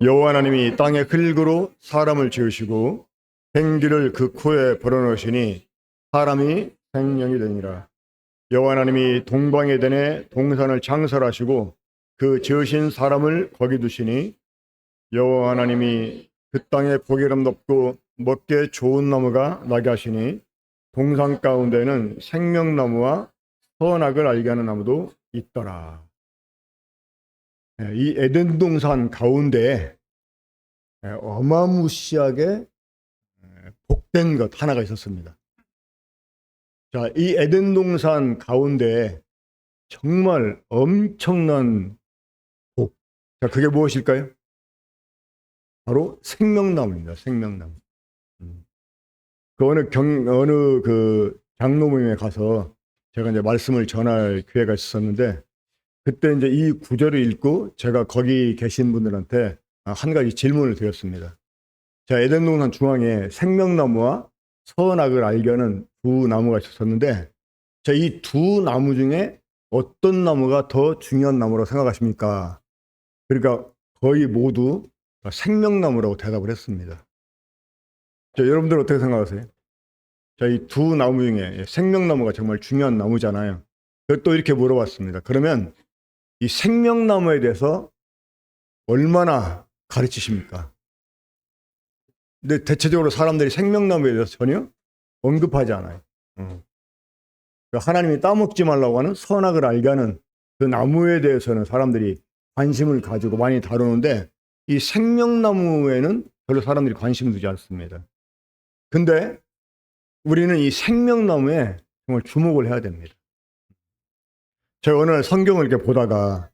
여호와 하나님이 땅의 흙으로 사람을 지으시고 생기를 그 코에 불어넣으시니 사람이 생명이 되니라. 여호와 하나님이 동방 에덴에 동산을 창설하시고 그 지으신 사람을 거기 두시니 여호와 하나님이 그 땅에 보기름 높고 먹기에 좋은 나무가 나게 하시니 동산 가운데는 생명나무와 선악을 알게 하는 나무도 있더라. 이 에덴 동산 가운데에 어마무시하게 복된 것 하나가 있었습니다. 자, 이 에덴 동산 가운데에 정말 엄청난 복. 자, 그게 무엇일까요? 바로 생명나무입니다. 생명나무. 그 어느 그 장로 모임에 가서 제가 이제 말씀을 전할 기회가 있었는데 그때 이제 이 구절을 읽고 제가 거기 계신 분들한테 한 가지 질문을 드렸습니다. 자, 에덴 동산 중앙에 생명나무와 선악을 알게 하는 두 나무가 있었는데, 자, 이 두 나무 중에 어떤 나무가 더 중요한 나무라고 생각하십니까? 그러니까 거의 모두 생명나무라고 대답을 했습니다. 자, 여러분들 어떻게 생각하세요? 자, 이 두 나무 중에 생명나무가 정말 중요한 나무잖아요. 또 이렇게 물어봤습니다. 그러면 이 생명나무에 대해서 얼마나 가르치십니까? 근데 대체적으로 사람들이 생명나무에 대해서 전혀 언급하지 않아요. 하나님이 따먹지 말라고 하는 선악을 알게 하는 그 나무에 대해서는 사람들이 관심을 가지고 많이 다루는데 이 생명나무에는 별로 사람들이 관심을 두지 않습니다. 근데 우리는 이 생명나무에 정말 주목을 해야 됩니다. 제가 오늘 성경을 이렇게 보다가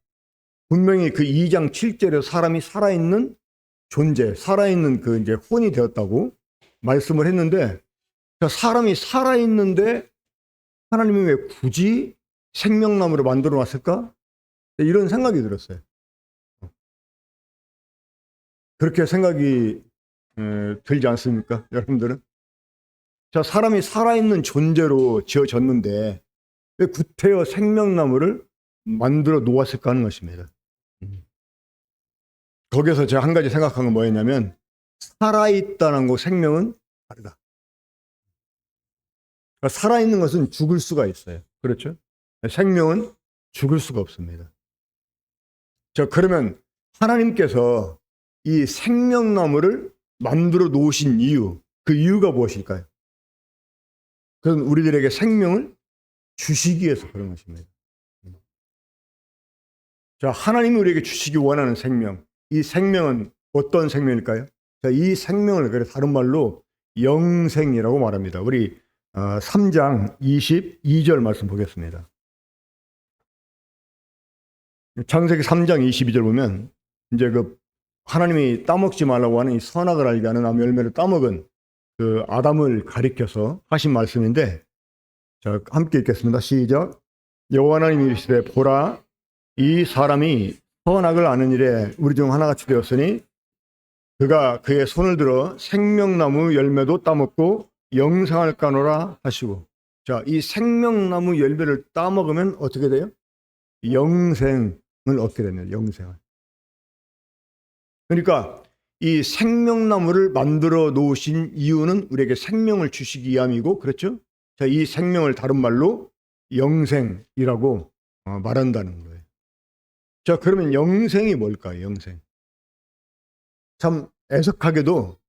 분명히 그 2장 7절에 사람이 살아있는 존재, 살아있는 그 이제 혼이 되었다고 말씀을 했는데, 사람이 살아있는데 하나님이 왜 굳이 생명나무를 만들어 놨을까? 이런 생각이 들었어요. 그렇게 생각이 들지 않습니까? 여러분들은? 자, 사람이 살아있는 존재로 지어졌는데 왜 구태여 생명나무를 만들어 놓았을까 하는 것입니다. 거기서 제가 한 가지 생각한 건 뭐였냐면 살아있다는 거 생명은 다르다. 그러니까 살아있는 것은 죽을 수가 있어요. 그렇죠? 생명은 죽을 수가 없습니다. 자, 그러면 하나님께서 이 생명나무를 만들어 놓으신 이유, 그 이유가 무엇일까요? 그건 우리들에게 생명을 주시기 위해서 그런 것입니다. 자, 하나님이 우리에게 주시기 원하는 생명, 이 생명은 어떤 생명일까요? 자, 이 생명을 그래 다른 말로 영생이라고 말합니다. 우리 3장 22절 말씀 보겠습니다. 창세기 3장 22절 보면 이제 그 하나님이 따먹지 말라고 하는 이 선악을 알게 하는 나무 열매를 따먹은 그 아담을 가리켜서 하신 말씀인데, 자, 함께 읽겠습니다. 시작. 여호와 하나님이 이르시되 보라 이 사람이 선악을 아는 일에 우리 중 하나같이 되었으니 그가 그의 손을 들어 생명나무 열매도 따먹고 영생을 까노라 하시고. 자, 이 생명나무 열매를 따먹으면 어떻게 돼요? 영생을 얻게 됩니다. 영생을. 그러니까 이 생명나무를 만들어 놓으신 이유는 우리에게 생명을 주시기 위함이고, 그렇죠? 자, 이 생명을 다른 말로 영생이라고 말한다는 거예요. 자, 그러면 영생이 뭘까요? 영생. 참 애석하게도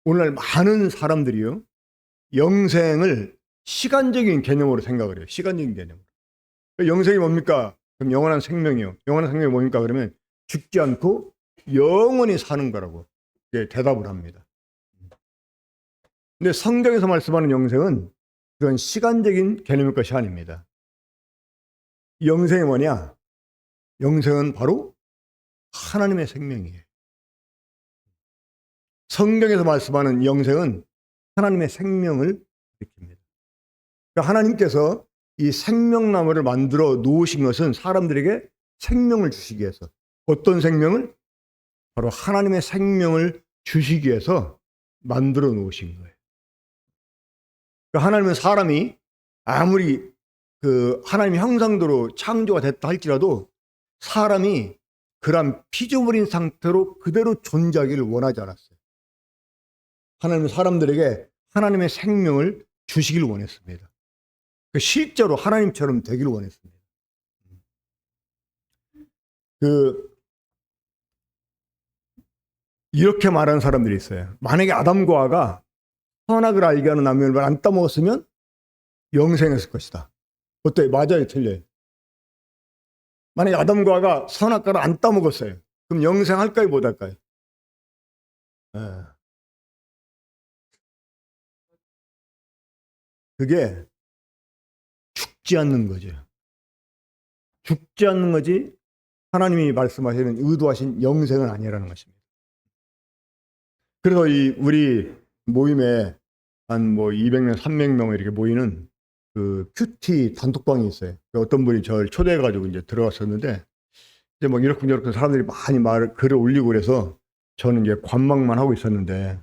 오늘날 많은 사람들이요, 영생을 시간적인 개념으로 생각을 해요. 시간적인 개념으로. 영생이 뭡니까? 그럼 영원한 생명이요. 영원한 생명이 뭡니까? 그러면 죽지 않고 영원히 사는 거라고 대답을 합니다. 근데 성경에서 말씀하는 영생은 그런 시간적인 개념일 것이 아닙니다. 영생이 뭐냐? 영생은 바로 하나님의 생명이에요. 성경에서 말씀하는 영생은 하나님의 생명을 일으킵니다. 그러니까 하나님께서 이 생명나무를 만들어 놓으신 것은 사람들에게 생명을 주시기 위해서. 어떤 생명을? 바로 하나님의 생명을 주시기 위해서 만들어 놓으신 거예요. 그러니까 하나님은 사람이 아무리 그 하나님의 형상대로 창조가 됐다 할지라도 사람이 그런 피조물인 상태로 그대로 존재하기를 원하지 않았어요. 하나님은 사람들에게 하나님의 생명을 주시길 원했습니다. 실제로 하나님처럼 되기를 원했습니다. 이렇게 말하는 사람들이 있어요. 만약에 아담과 하와가 선악을 알게 하는 나무를 안 따먹었으면 영생했을 것이다. 어때요? 맞아요? 틀려요? 만약에 아담과 하와가 선악과를 안 따먹었어요. 그럼 영생할까요? 못할까요? 그게 죽지 않는 거죠. 죽지 않는 거지 하나님이 말씀하시는 의도하신 영생은 아니라는 것입니다. 그래서 우리 모임에 한 200명, 300명 이렇게 모이는 그 큐티 단톡방이 있어요. 어떤 분이 저를 초대해가지고 이제 들어갔었는데 이제 이렇게 사람들이 많이 글을 올리고 그래서 저는 이제 관망만 하고 있었는데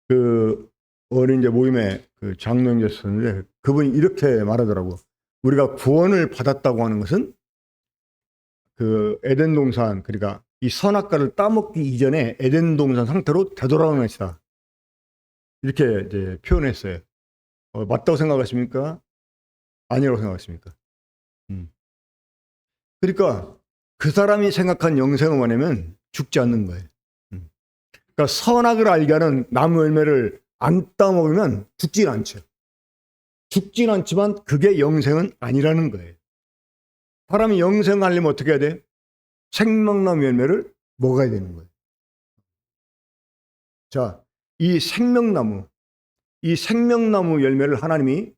그 어린 이제 모임에 그 장로님이셨었는데 그분이 이렇게 말하더라고. 우리가 구원을 받았다고 하는 것은 그 에덴 동산, 그러니까 이 선악과를 따먹기 이전에 에덴 동산 상태로 되돌아가는 것이다. 이렇게 이제 표현했어요. 맞다고 생각하십니까? 아니라고 생각하십니까? 그러니까 그 사람이 생각한 영생은 뭐냐면 죽지 않는 거예요. 그러니까 선악을 알게 하는 나무 열매를 안 따먹으면 죽진 않죠. 죽진 않지만 그게 영생은 아니라는 거예요. 사람이 영생하려면 어떻게 해야 돼요? 생명나무 열매를 먹어야 되는 거예요. 자, 이 생명나무 열매를 하나님이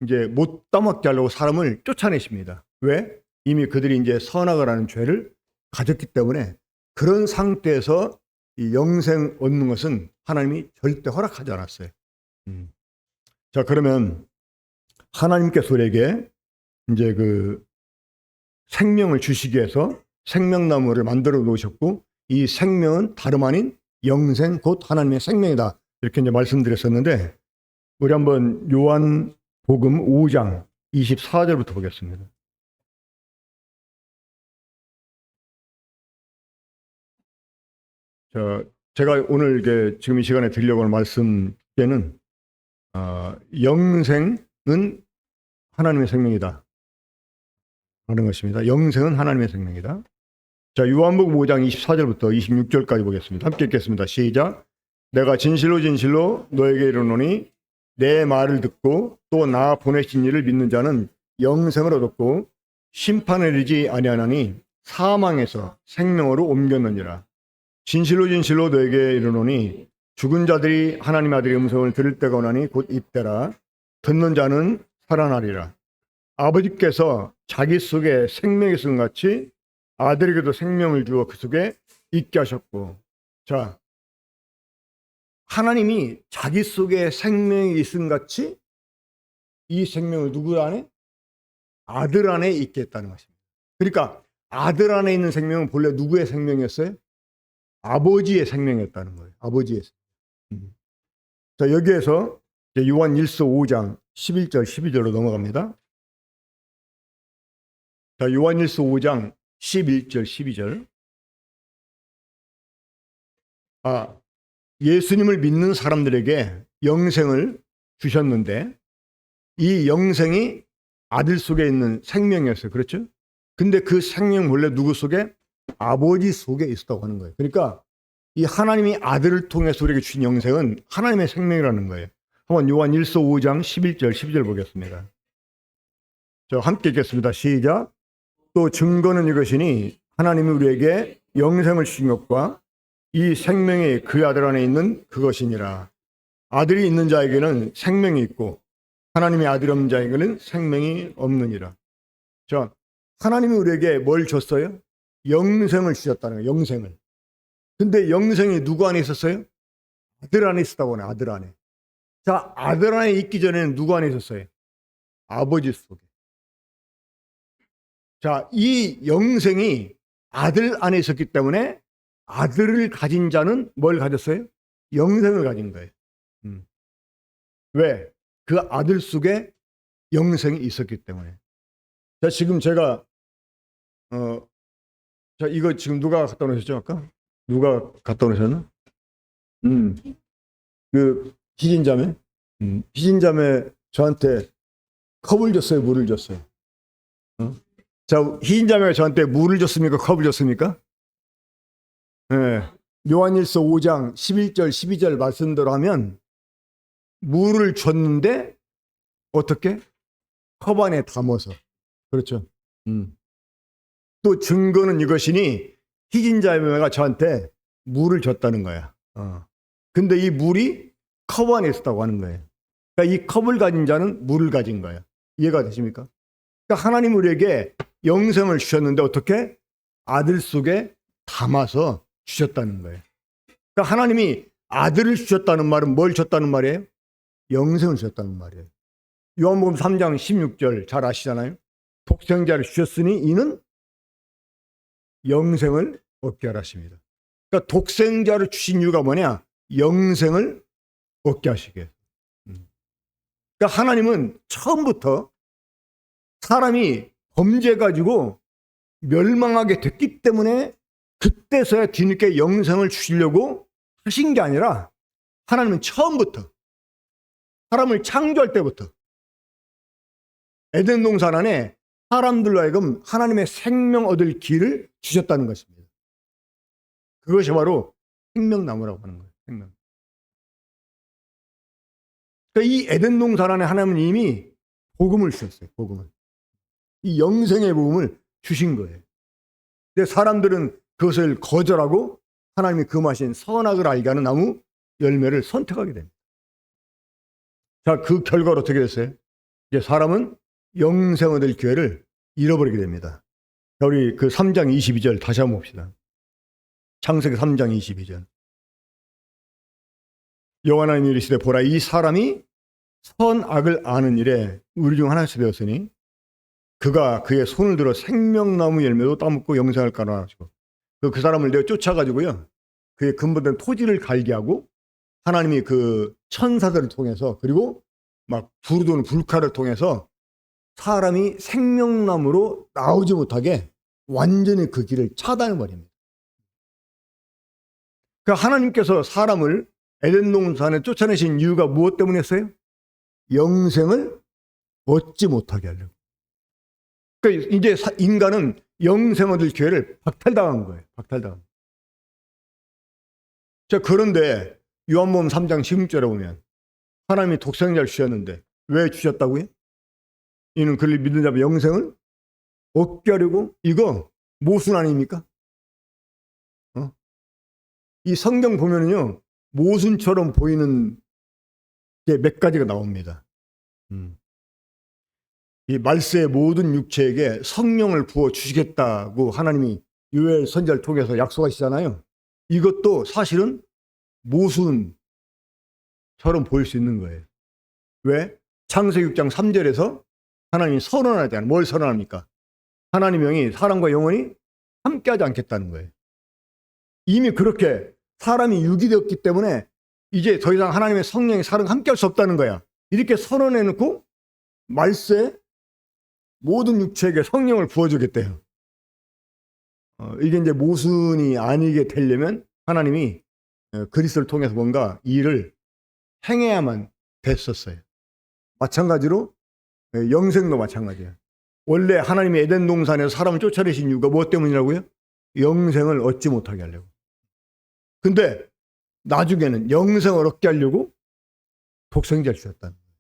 이제 못 따먹게 하려고 사람을 쫓아내십니다. 왜? 이미 그들이 이제 선악을 하는 죄를 가졌기 때문에 그런 상태에서 이 영생 얻는 것은 하나님이 절대 허락하지 않았어요. 자, 그러면 하나님께서 우리에게 이제 그 생명을 주시기 위해서 생명나무를 만들어 놓으셨고 이 생명은 다름 아닌 영생 곧 하나님의 생명이다. 이렇게 이제 말씀드렸었는데 우리 한번 요한복음 5장 24절부터 보겠습니다. 자, 제가 오늘 이게 지금 이 시간에 드리려고 하는 말씀께는 영생은 하나님의 생명이다 하는 것입니다. 영생은 하나님의 생명이다. 자, 요한복음 5장 24절부터 26절까지 보겠습니다. 함께 읽겠습니다. 시작. 내가 진실로 진실로 너에게 이르노니 내 말을 듣고 또 나 보내신 이를 믿는 자는 영생을 얻었고 심판에 이르지 아니하나니 사망에서 생명으로 옮겼느니라. 진실로 진실로 너에게 이르노니 죽은 자들이 하나님의 아들의 음성을 들을 때가 오나니 곧 이때라. 듣는 자는 살아나리라. 아버지께서 자기 속에 생명이 있음 같이 아들에게도 생명을 주어 그 속에 있게 하셨고. 자, 하나님이 자기 속에 생명이 있음 같이 이 생명을 누구 안에? 아들 안에 있게 했다는 것입니다. 그러니까 아들 안에 있는 생명은 본래 누구의 생명이었어요? 아버지의 생명이었다는 거예요. 아버지의 생명. 자, 여기에서 요한일서 5장 11절 12절로 넘어갑니다. 자, 요한일서 5장 11절 12절. 예수님을 믿는 사람들에게 영생을 주셨는데 이 영생이 아들 속에 있는 생명이었어요. 그렇죠? 근데 그 생명 원래 누구 속에? 아버지 속에 있었다고 하는 거예요. 그러니까 이 하나님이 아들을 통해서 우리에게 주신 영생은 하나님의 생명이라는 거예요. 한번 요한 1서 5장 11절 12절 보겠습니다. 저 함께 읽겠습니다. 시작. 또 증거는 이것이니 하나님이 우리에게 영생을 주신 것과 이 생명이 그 아들 안에 있는 그것이니라. 아들이 있는 자에게는 생명이 있고 하나님의 아들이 없는 자에게는 생명이 없느니라. 자, 하나님이 우리에게 뭘 줬어요? 영생을 주셨다는 거예요. 영생을. 근데 영생이 누구 안에 있었어요? 아들 안에 있었다고 하네. 아들 안에. 자, 아들 안에 있기 전에는 누구 안에 있었어요? 아버지 속에. 자, 이 영생이 아들 안에 있었기 때문에 아들을 가진 자는 뭘 가졌어요? 영생을 가진 거예요. 왜? 그 아들 속에 영생이 있었기 때문에. 자, 지금 제가 자, 이거 지금 누가 갖다 놓으셨죠, 아까? 누가 갖다 놓으셨나? 그 희진자매? 희진자매 저한테 컵을 줬어요, 물을 줬어요? 어? 자, 희진자매가 저한테 물을 줬습니까? 컵을 줬습니까? 네. 요한일서 5장 11절 12절 말씀대로 하면 물을 줬는데 어떻게? 컵 안에 담아서. 그렇죠. 또 증거는 이것이니 희진자매가 저한테 물을 줬다는 거야. 근데 이 물이 컵 안에 있었다고 하는 거예요. 그러니까 이 컵을 가진 자는 물을 가진 거야. 이해가 되십니까? 그러니까 하나님 우리에게 영생을 주셨는데 어떻게? 아들 속에 담아서 주셨다는 거예요. 그러니까 하나님이 아들을 주셨다는 말은 뭘 줬다는 말이에요? 영생을 주셨다는 말이에요. 요한복음 3장 16절 잘 아시잖아요. 독생자를 주셨으니 이는 영생을 얻게 하라십니다. 그러니까 독생자를 주신 이유가 뭐냐? 영생을 얻게 하시게. 그러니까 하나님은 처음부터 사람이 범죄 가지고 멸망하게 됐기 때문에 그때서야 뒤늦게 영생을 주시려고 하신 게 아니라 하나님은 처음부터 사람을 창조할 때부터 에덴 동산 안에 사람들로 하여금 하나님의 생명 얻을 길을 주셨다는 것입니다. 그것이 바로 생명나무라고 하는 거예요. 생명. 그러니까 이 에덴 동산 안에 하나님은 이미 복음을 주셨어요. 복음을. 이 영생의 복음을 주신 거예요. 근데 사람들은 그것을 거절하고 하나님이 금하신 선악을 알게 하는 나무 열매를 선택하게 됩니다. 자, 그 결과로 어떻게 됐어요? 이제 사람은 영생 얻을 기회를 잃어버리게 됩니다. 자, 우리 그 3장 22절 다시 한번 봅시다. 창세기 3장 22절. 여호와 하나님이 이르시되 보라 이 사람이 선악을 아는 일에 우리 중 하나씩 되었으니 그가 그의 손을 들어 생명나무 열매도 따먹고 영생을 깔아가지고 그 사람을 내가 쫓아가지고요 그의 근본된 토지를 갈게 하고 하나님이 그 천사들을 통해서 그리고 막 부르도는 불칼을 통해서 사람이 생명나무로 나오지 못하게 완전히 그 길을 차단해버립니다. 그러니까 하나님께서 사람을 에덴 동산에 쫓아내신 이유가 무엇 때문이었어요? 영생을 얻지 못하게 하려고. 그러니까 이제 인간은 영생 얻을 기회를 박탈당한 거예요. 박탈당한. 자, 그런데 요한복음 3장 16절에 보면 하나님이 독생자를 주셨는데 왜 주셨다고요? 이는 그를 믿는 자의 영생을 얻게 하려고. 이거 모순 아닙니까? 이 성경 보면은요 모순처럼 보이는 게 몇 가지가 나옵니다. 이 말세의 모든 육체에게 성령을 부어 주시겠다고 하나님이 요엘 선지자를 통해서 약속하시잖아요. 이것도 사실은 모순처럼 보일 수 있는 거예요. 왜? 창세기 6장 3절에서 하나님이 선언하잖아요. 뭘 선언합니까? 하나님 영이 사람과 영원히 함께하지 않겠다는 거예요. 이미 그렇게 사람이 유기되었기 때문에 이제 더 이상 하나님의 성령이 사람과 함께할 수 없다는 거야. 이렇게 선언해놓고 말세 모든 육체에게 성령을 부어주겠대요. 이게 이제 모순이 아니게 되려면 하나님이 그리스도를 통해서 뭔가 일을 행해야만 됐었어요. 마찬가지로 영생도 마찬가지예요. 원래 하나님이 에덴 동산에서 사람을 쫓아내신 이유가 무엇 때문이라고요? 영생을 얻지 못하게 하려고. 근데 나중에는 영생을 얻게 하려고 독생자를 주셨다는 거예요.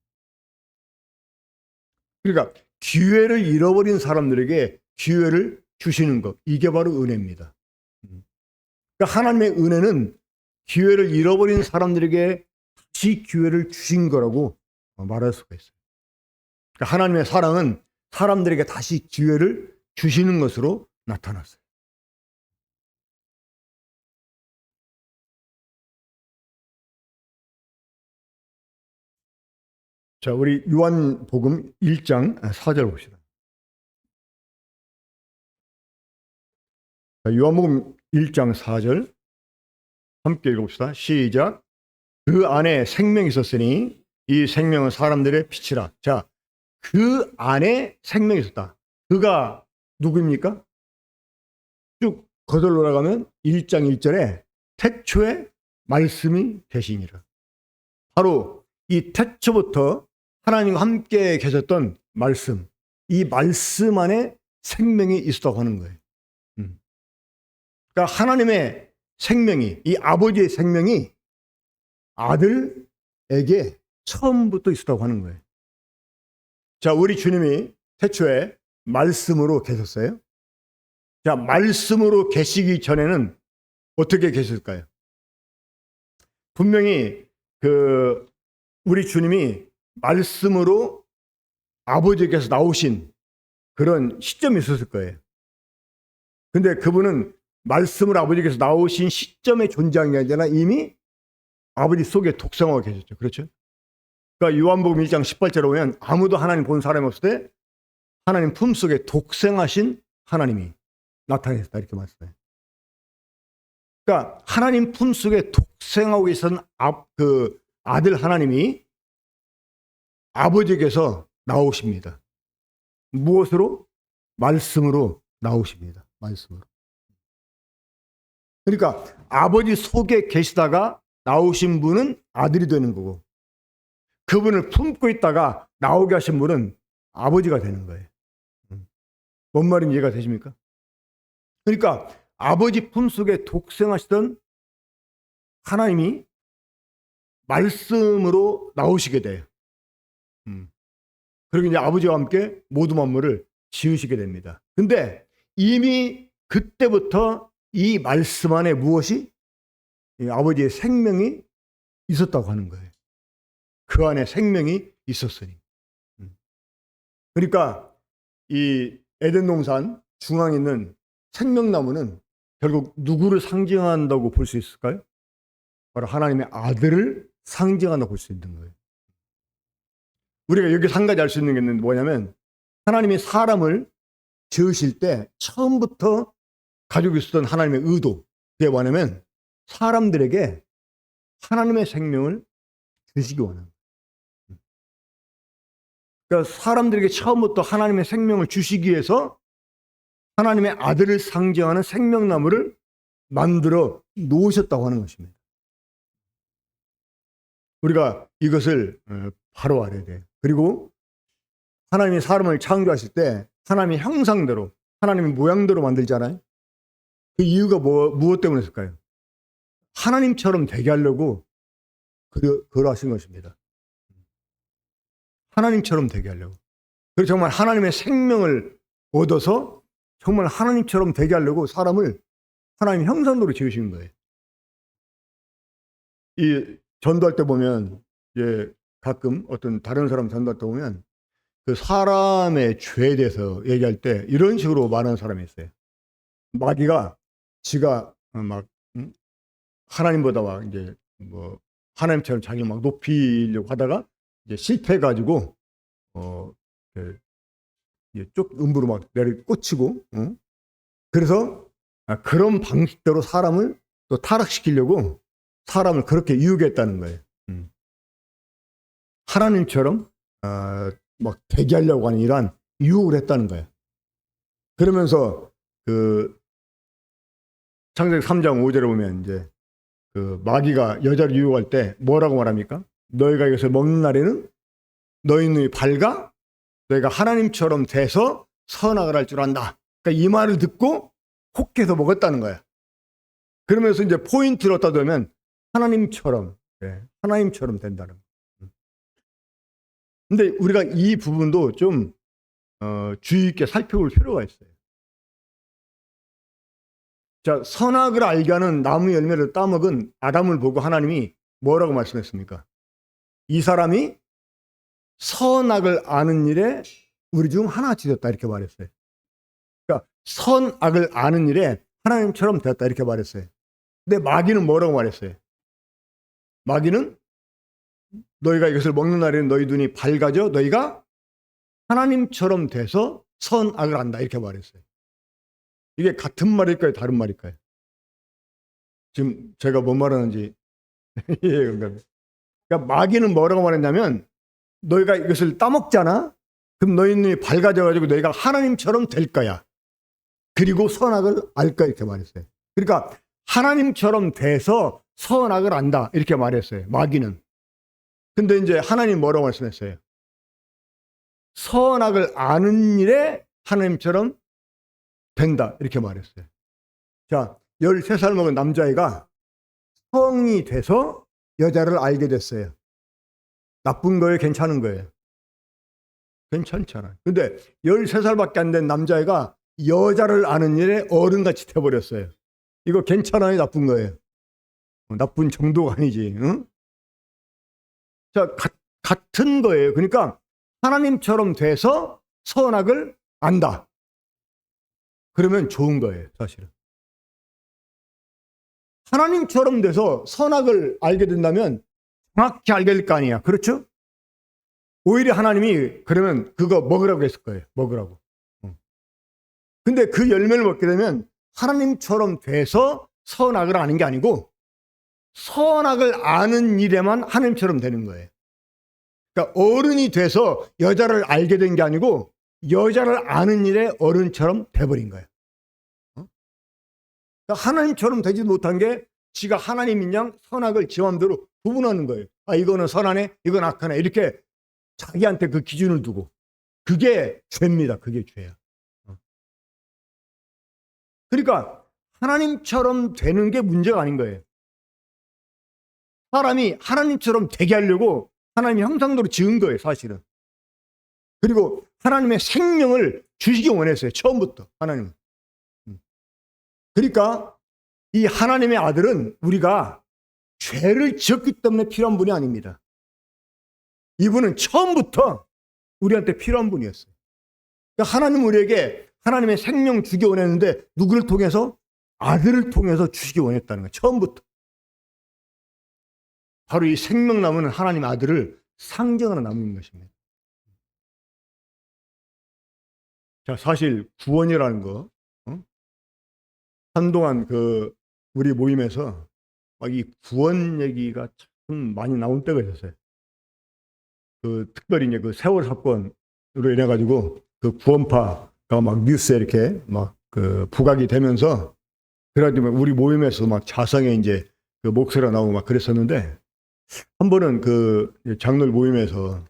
그러니까 기회를 잃어버린 사람들에게 기회를 주시는 것, 이게 바로 은혜입니다. 그러니까 하나님의 은혜는 기회를 잃어버린 사람들에게 다시 기회를 주신 거라고 말할 수가 있어요. 그러니까 하나님의 사랑은 사람들에게 다시 기회를 주시는 것으로 나타났어요. 자, 우리 요한복음 1장 4절 봅시다. 자, 요한복음 1장 4절 함께 읽어봅시다. 시작. 그 안에 생명이 있었으니 이 생명은 사람들의 빛이라. 자, 그 안에 생명이 있었다. 그가 누구입니까? 쭉 거슬러 올라가면 1장 1절에 태초에 말씀이 계시니라. 바로 이 태초부터 하나님과 함께 계셨던 말씀, 이 말씀 안에 생명이 있었다고 하는 거예요. 그러니까 하나님의 생명이, 이 아버지의 생명이 아들에게 처음부터 있었다고 하는 거예요. 자, 우리 주님이 태초에 말씀으로 계셨어요. 자, 말씀으로 계시기 전에는 어떻게 계셨을까요? 분명히 우리 주님이 말씀으로 아버지께서 나오신 그런 시점이 있었을 거예요. 근데 그분은 말씀으로 아버지께서 나오신 시점에 존재한 게 아니라 이미 아버지 속에 독생하고 계셨죠. 그렇죠? 그러니까 요한복음 1장 18절에 보면 아무도 하나님 본 사람이 없을 때 하나님 품속에 독생하신 하나님이 나타났다 이렇게 말씀해요. 그러니까 하나님 품속에 독생하고 계신 아들 하나님이 아버지께서 나오십니다. 무엇으로? 말씀으로 나오십니다. 말씀으로. 그러니까 아버지 속에 계시다가 나오신 분은 아들이 되는 거고, 그분을 품고 있다가 나오게 하신 분은 아버지가 되는 거예요. 뭔 말인지 이해가 되십니까? 그러니까 아버지 품속에 독생하시던 하나님이 말씀으로 나오시게 돼요. 그리고 이제 아버지와 함께 모든 만물을 지으시게 됩니다. 근데 이미 그때부터 이 말씀 안에 무엇이? 아버지의 생명이 있었다고 하는 거예요. 그 안에 생명이 있었으니. 그러니까 이 에덴 동산 중앙에 있는 생명나무는 결국 누구를 상징한다고 볼 수 있을까요? 바로 하나님의 아들을 상징한다고 볼 수 있는 거예요. 우리가 여기서 한 가지 알 수 있는 게 있는데 뭐냐면, 하나님이 사람을 지으실 때 처음부터 가지고 있었던 하나님의 의도, 그게 뭐냐면 사람들에게 하나님의 생명을 주시기 원합니다. 그러니까 사람들에게 처음부터 하나님의 생명을 주시기 위해서 하나님의 아들을 상징하는 생명나무를 만들어 놓으셨다고 하는 것입니다. 우리가 이것을 바로 알아야 돼요. 그리고 하나님이 사람을 창조하실 때 하나님의 형상대로, 하나님의 모양대로 만들잖아요. 그 이유가 무엇 때문이었을까요? 하나님처럼 되게 하려고 그러하신 것입니다. 하나님처럼 되게 하려고. 그래서 정말 하나님의 생명을 얻어서 정말 하나님처럼 되게 하려고 사람을 하나님 형상대로 지으신 거예요. 이 전도할 때 보면, 가끔 어떤 다른 사람 전도할 때 보면 그 사람의 죄에 대해서 얘기할 때 이런 식으로 말하는 사람이 있어요. 마귀가 지가 막 하나님보다 막 이제 뭐 하나님처럼 자기를 막 높이려고 하다가 이제 실패해가지고 쭉 음부로 막 꽂히고, 그래서 그런 방식대로 사람을 또 타락시키려고 사람을 그렇게 유혹했다는 거예요. 하나님처럼 막 되게 하려고 하는 이러한 유혹을 했다는 거예요. 그러면서 창세기 3장 5절에 보면 이제 마귀가 여자를 유혹할 때 뭐라고 말합니까? 너희가 이것을 먹는 날에는 너희 눈이 밝아 너희가 하나님처럼 돼서 선악을 할 줄 안다. 그러니까 이 말을 듣고 혹해서 먹었다는 거야. 그러면서 이제 포인트를 얻다 보면 하나님처럼 된다는 거예요. 근데 우리가 이 부분도 좀 주의 있게 살펴볼 필요가 있어요. 자, 선악을 알게 하는 나무 열매를 따먹은 아담을 보고 하나님이 뭐라고 말씀했습니까? 이 사람이 선악을 아는 일에 우리 중 하나같이 되었다 이렇게 말했어요. 그러니까 선악을 아는 일에 하나님처럼 되었다 이렇게 말했어요. 근데 마귀는 뭐라고 말했어요? 마귀는 너희가 이것을 먹는 날에는 너희 눈이 밝아져 너희가 하나님처럼 돼서 선악을 안다 이렇게 말했어요. 이게 같은 말일까요? 다른 말일까요? 지금 제가 뭔 말하는지 이해가 안. 그러니까 마귀는 뭐라고 말했냐면 너희가 이것을 따먹잖아? 그럼 너희 눈이 밝아져가지고 너희가 하나님처럼 될 거야. 그리고 선악을 알까 이렇게 말했어요. 그러니까 하나님처럼 돼서 선악을 안다 이렇게 말했어요. 마귀는. 근데 이제 하나님 뭐라고 말씀했어요? 선악을 아는 일에 하나님처럼 된다 이렇게 말했어요. 자, 13살 먹은 남자애가 성이 돼서 여자를 알게 됐어요. 나쁜 거예요? 괜찮은 거예요? 괜찮잖아요. 근데 13살밖에 안 된 남자애가 여자를 아는 일에 어른같이 돼버렸어요. 이거 괜찮아요? 나쁜 거예요? 나쁜 정도가 아니지. 응? 자, 같은 거예요. 그러니까 하나님처럼 돼서 선악을 안다. 그러면 좋은 거예요, 사실은. 하나님처럼 돼서 선악을 알게 된다면 정확히 알게 될 거 아니야. 그렇죠? 오히려 하나님이 그러면 그거 먹으라고 했을 거예요. 먹으라고. 근데 그 열매를 먹게 되면 하나님처럼 돼서 선악을 아는 게 아니고 선악을 아는 일에만 하나님처럼 되는 거예요. 그러니까 어른이 돼서 여자를 알게 된 게 아니고 여자를 아는 일에 어른처럼 돼버린 거예요. 그러니까 하나님처럼 되지 못한 게 지가 하나님인 양 선악을 지 마음대로 구분하는 거예요. 아, 이거는 선하네, 이건 악하네 이렇게 자기한테 그 기준을 두고. 그게 죄입니다. 그게 죄야. 그러니까 하나님처럼 되는 게 문제가 아닌 거예요. 사람이 하나님처럼 되게 하려고 하나님 형상대로 지은 거예요, 사실은. 그리고 하나님의 생명을 주시기 원했어요, 처음부터 하나님은. 그러니까 이 하나님의 아들은 우리가 죄를 지었기 때문에 필요한 분이 아닙니다. 이분은 처음부터 우리한테 필요한 분이었어요. 그러니까 하나님은 우리에게 하나님의 생명 주기 원했는데 누구를 통해서? 아들을 통해서 주시기 원했다는 거예요. 처음부터. 바로 이 생명나무는 하나님의 아들을 상징하는 나무인 것입니다. 자, 사실 구원이라는 거, 한동안 그 우리 모임에서 막 이 구원 얘기가 참 많이 나온 때가 있었어요. 그 특별히 이제 그 세월 사건으로 인해 가지고 그 구원파가 막 뉴스에 이렇게 막 그 부각이 되면서 그래가지고 우리 모임에서 막 자성의 이제 그 목소리가 나오고 막 그랬었는데 한 번은 그 장로들 모임에서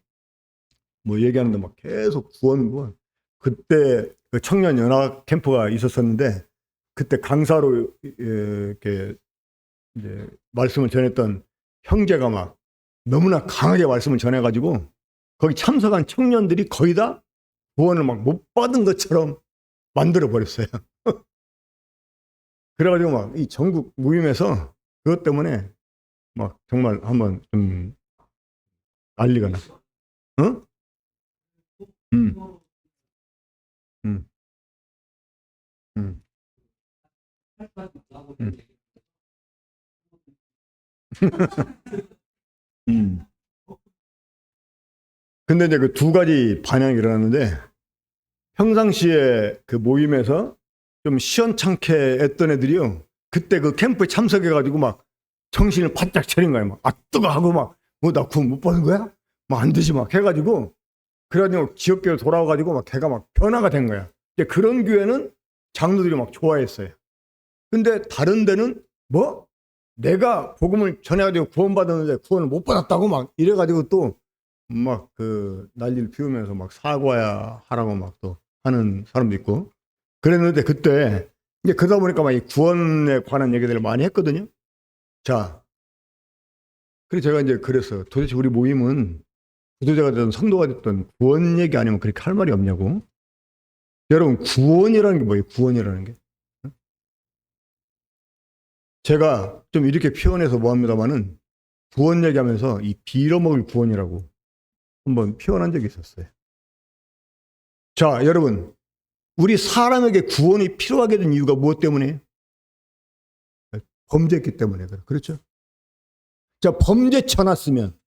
뭐 얘기하는데 막 계속 구원 그때 그 청년 연합 캠프가 있었었는데 그때 강사로 이렇게 이제 말씀을 전했던 형제가 막 너무나 강하게 말씀을 전해가지고 거기 참석한 청년들이 거의 다 구원을 막 못 받은 것처럼 만들어 버렸어요. 그래가지고 막 이 전국 모임에서 그것 때문에 막 정말 한번 좀 난리가 나. 응? 음, 음, 음, 음. 음. 근데 이제 그 두 가지 반향이 일어났는데 평상시에 그 모임에서 좀 시원찮게 했던 애들이요. 그때 그 캠프에 참석해가지고 막 정신을 바짝 차린 거야. 막, 아, 뜨거! 하고 막, 뭐, 나 구원 못 받은 거야? 막 안 되지 막 해가지고, 그래가지고 지역교회 돌아와가지고 막 걔가 막 변화가 된 거야. 이제 그런 교회는 장로들이 막 좋아했어요. 근데 다른 데는 뭐? 내가 복음을 전해가지고 구원받았는데 구원을 못 받았다고 막 이래가지고 또 막 그 난리를 피우면서 막 사과야 하라고 막 또 하는 사람도 있고 그랬는데 그때 이제 그러다 보니까 막 이 구원에 관한 얘기들을 많이 했거든요. 자, 그래서 제가 이제 그랬어요. 도대체 우리 모임은 구도자가 됐든 성도가 됐든 구원 얘기 아니면 그렇게 할 말이 없냐고. 여러분 구원이라는 게 뭐예요? 구원이라는 게. 제가 좀 이렇게 표현해서 뭐합니다마는 구원 얘기하면서 이 빌어먹을 구원이라고 한번 표현한 적이 있었어요. 자, 여러분 우리 사람에게 구원이 필요하게 된 이유가 무엇 때문에? 범죄했기 때문에 그렇죠? 자, 범죄 쳐놨으면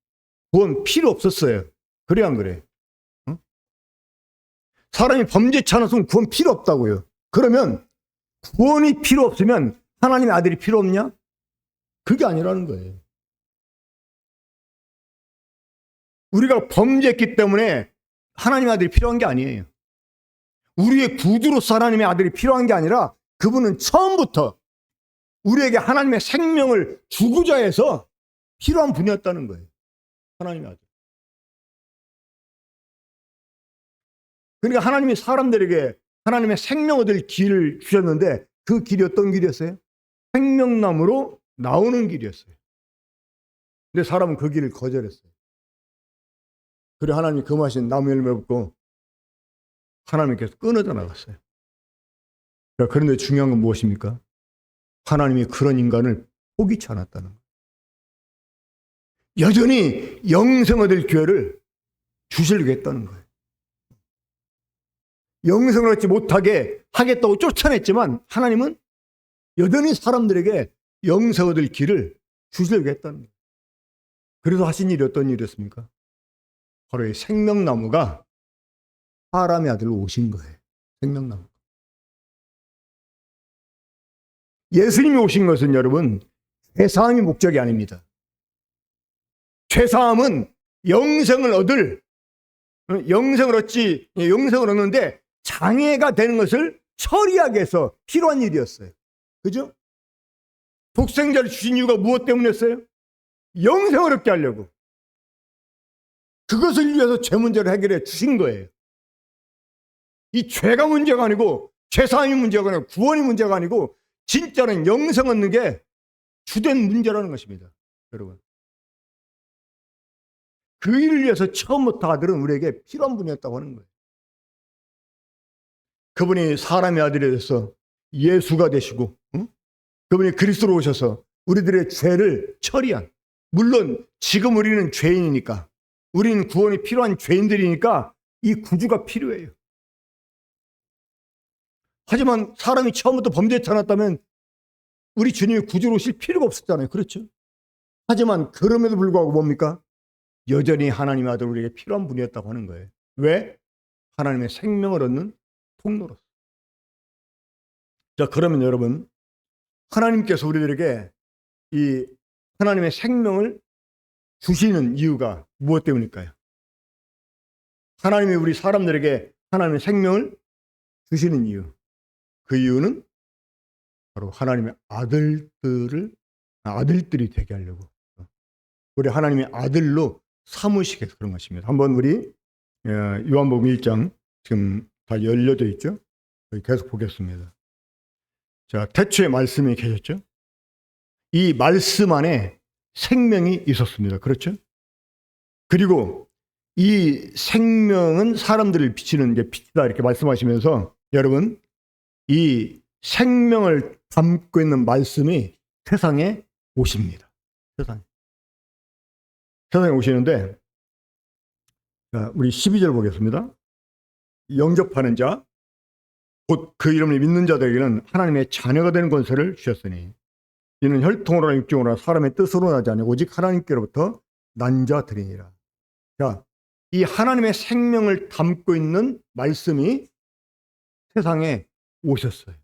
구원 필요 없었어요. 그래 안 그래? 응? 사람이 범죄 쳐놨으면 구원 필요 없다고요. 그러면 구원이 필요 없으면 하나님의 아들이 필요 없냐? 그게 아니라는 거예요. 우리가 범죄했기 때문에 하나님의 아들이 필요한 게 아니에요. 우리의 구주로서 하나님의 아들이 필요한 게 아니라 그분은 처음부터 우리에게 하나님의 생명을 주고자 해서 필요한 분이었다는 거예요. 하나님의 아들. 그러니까 하나님이 사람들에게 하나님의 생명 얻을 길을 주셨는데 그 길이 어떤 길이었어요? 생명나무로 나오는 길이었어요. 근데 사람은 그 길을 거절했어요. 그래 하나님이 금하신 나무 열매 먹고 하나님께서 끊어져 나갔어요. 그런데 중요한 건 무엇입니까? 하나님이 그런 인간을 포기치 않았다는 거예요. 여전히 영생 얻을 기회를 주시려고 했다는 거예요. 영생을 얻지 못하게 하겠다고 쫓아냈지만 하나님은 여전히 사람들에게 영생 얻을 길을 주시려고 했다는 거예요. 그래서 하신 일이 어떤 일이었습니까? 바로 이 생명나무가 사람의 아들로 오신 거예요. 생명나무. 예수님이 오신 것은 여러분 죄사함이 목적이 아닙니다. 죄사함은 영생을 얻는데 장애가 되는 것을 처리하기 위해서 필요한 일이었어요. 그죠? 독생자를 주신 이유가 무엇 때문이었어요? 영생을 얻게 하려고. 그것을 위해서 죄 문제를 해결해 주신 거예요. 이 죄가 문제가 아니고 죄사함이 문제가 아니고 구원이 문제가 아니고 진짜는 영생 얻는 게 주된 문제라는 것입니다. 여러분. 그 일을 위해서 처음부터 아들은 우리에게 필요한 분이었다고 하는 거예요. 그분이 사람의 아들이 돼서 예수가 되시고 그분이 그리스도로 오셔서 우리들의 죄를 처리한, 물론 지금 우리는 죄인이니까 우리는 구원이 필요한 죄인들이니까 이 구주가 필요해요. 하지만 사람이 처음부터 범죄치 않았다면 우리 주님이 구주로 오실 필요가 없었잖아요. 그렇죠? 하지만 그럼에도 불구하고 뭡니까? 여전히 하나님의 아들 우리에게 필요한 분이었다고 하는 거예요. 왜? 하나님의 생명을 얻는 통로로서. 자, 그러면 여러분, 하나님께서 우리들에게 이 하나님의 생명을 주시는 이유가 무엇 때문일까요? 하나님이 우리 사람들에게 하나님의 생명을 주시는 이유. 그 이유는 바로 하나님의 아들들이 되게 하려고. 우리 하나님의 아들로 삼으시기 위해서 그런 것입니다. 한번 우리 요한복음 1장 지금 다 열려져 있죠? 계속 보겠습니다. 자, 태초에 말씀이 계셨죠? 이 말씀 안에 생명이 있었습니다. 그렇죠? 그리고 이 생명은 사람들을 비치는 이제 빛이다 이렇게 말씀하시면서 여러분 이 생명을 담고 있는 말씀이 세상에 오십니다. 세상에 오시는데 자, 우리 12절 보겠습니다. 영접하는 자 곧 그 이름을 믿는 자들에게는 하나님의 자녀가 되는 권세를 주셨으니 이는 혈통으로나 육정으로나 사람의 뜻으로 나지 아니고 오직 하나님께로부터 난 자들이니라. 자, 이 하나님의 생명을 담고 있는 말씀이 세상에 오셨어요.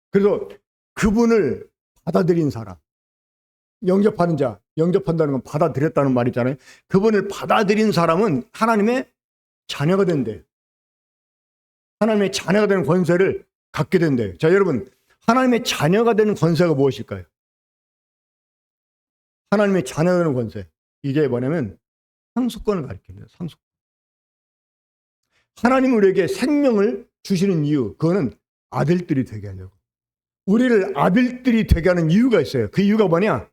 그래서 그분을 받아들인 사람, 영접하는 자, 영접한다는 건 받아들였다는 말이잖아요. 그분을 받아들인 사람은 하나님의 자녀가 된대요. 하나님의 자녀가 되는 권세를 갖게 된대요. 자, 여러분, 하나님의 자녀가 되는 권세가 무엇일까요? 하나님의 자녀가 되는 권세. 이게 뭐냐면 상속권을 가리킵니다. 상속권. 하나님 우리에게 생명을 주시는 이유, 그거는 아들들이 되게 하려고. 우리를 아들들이 되게 하는 이유가 있어요. 그 이유가 뭐냐?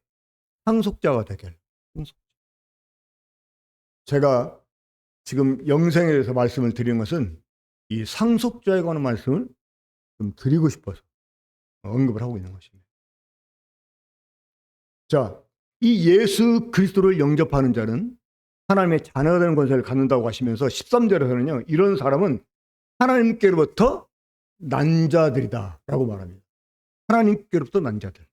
상속자가 되게 하려고. 제가 지금 영생에 대해서 말씀을 드리는 것은 이 상속자에 관한 말씀을 좀 드리고 싶어서 언급을 하고 있는 것입니다. 자, 이 예수 그리스도를 영접하는 자는 하나님의 자녀가 되는 권세를 갖는다고 하시면서 13절에서는요. 이런 사람은 하나님께로부터 난 자들이다 라고 말합니다. 하나님께로부터 난 자들.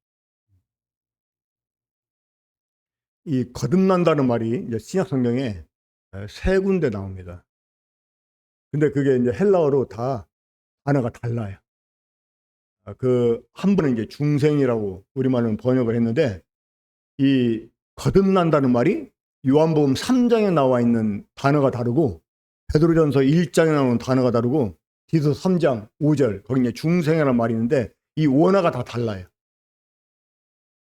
이 거듭난다는 말이 이제 신약 성경에 세 군데 나옵니다. 근데 그게 이제 헬라어로 다 단어가 달라요. 그 한 번은 이제 중생이라고 우리말로는 번역을 했는데 이 거듭난다는 말이 요한복음 3장에 나와 있는 단어가 다르고 베드로전서 1장에 나오는 단어가 다르고 디도서 3장 5절 거기 이제 중생이라는 말이 있는데 이 원어가 다 달라요.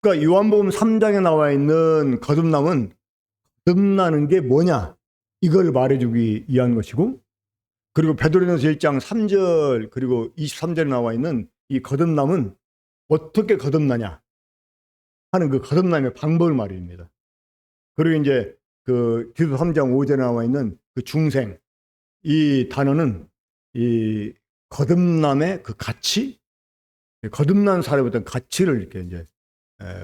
그러니까 요한복음 3장에 나와 있는 거듭남은 거듭나는 게 뭐냐 이걸 말해주기 위한 것이고, 그리고 베드로전서 1장 3절 그리고 23절에 나와 있는 이 거듭남은 어떻게 거듭나냐 하는 그 거듭남의 방법을 말입니다. 그리고 이제 그 디도서 3장 5절에 나와 있는 그 중생, 이 단어는 이 거듭남의 그 가치, 거듭난 사람의 어떤 가치를 이렇게 이제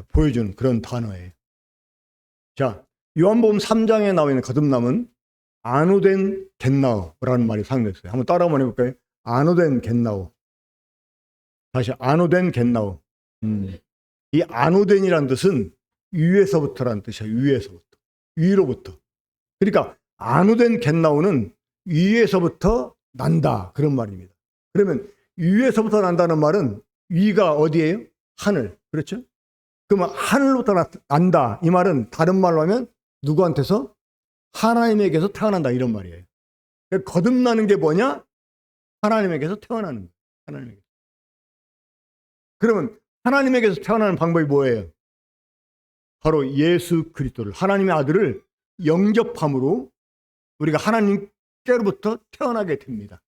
보여주는 그런 단어예요. 자, 요한복음 3장에 나와 있는 거듭남은 안오된 겟나오라는 말이 사용됐어요. 한번 따라 한번 해볼까요? 안오된 겟나오. 다시 안오된 겟나오. 이 안오된이라는 뜻은 위에서부터라는 뜻이에요. 위에서부터. 위로부터. 그러니까 안오된 겟나오는 위에서부터 난다 그런 말입니다. 그러면 위에서부터 난다는 말은 위가 어디예요? 하늘. 그렇죠? 그러면 하늘부터 난다 이 말은 다른 말로 하면 누구한테서? 하나님에게서 태어난다 이런 말이에요. 그러니까 거듭나는 게 뭐냐? 하나님에게서 태어나는 거예요. 하나님에게서. 그러면 하나님에게서 태어나는 방법이 뭐예요? 바로 예수 그리스도를, 하나님의 아들을 영접함으로 우리가 하나님께로부터 태어나게 됩니다.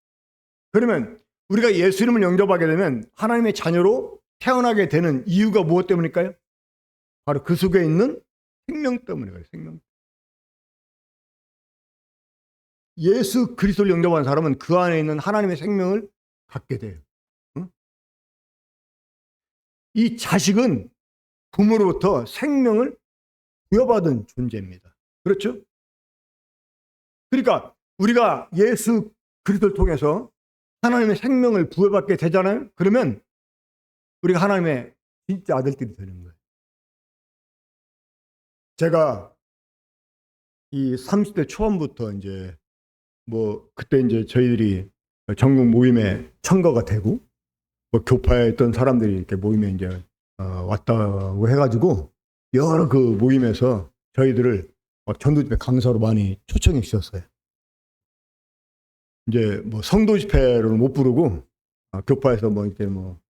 그러면 우리가 예수 이름을 영접하게 되면 하나님의 자녀로 태어나게 되는 이유가 무엇 때문일까요? 바로 그 속에 있는 생명 때문이에요. 생명. 예수 그리스도를 영접한 사람은 그 안에 있는 하나님의 생명을 갖게 돼요. 응? 이 자식은 부모로부터 생명을 부여받은 존재입니다. 그렇죠? 그러니까 우리가 예수 그리스도를 통해서 하나님의 생명을 부여받게 되잖아요. 그러면 우리가 하나님의 진짜 아들들이 되는 거예요. 제가 이 30대 초반부터 이제 그때 이제 저희들이 전국 모임에 참가가 되고 교파에 있던 사람들이 이렇게 모임에 이제 왔다고 해가지고 여러 그 모임에서 저희들을 전도 집회 강사로 많이 초청해 주셨어요. 이제 성도 집회로는 못 부르고 교파에서 이렇게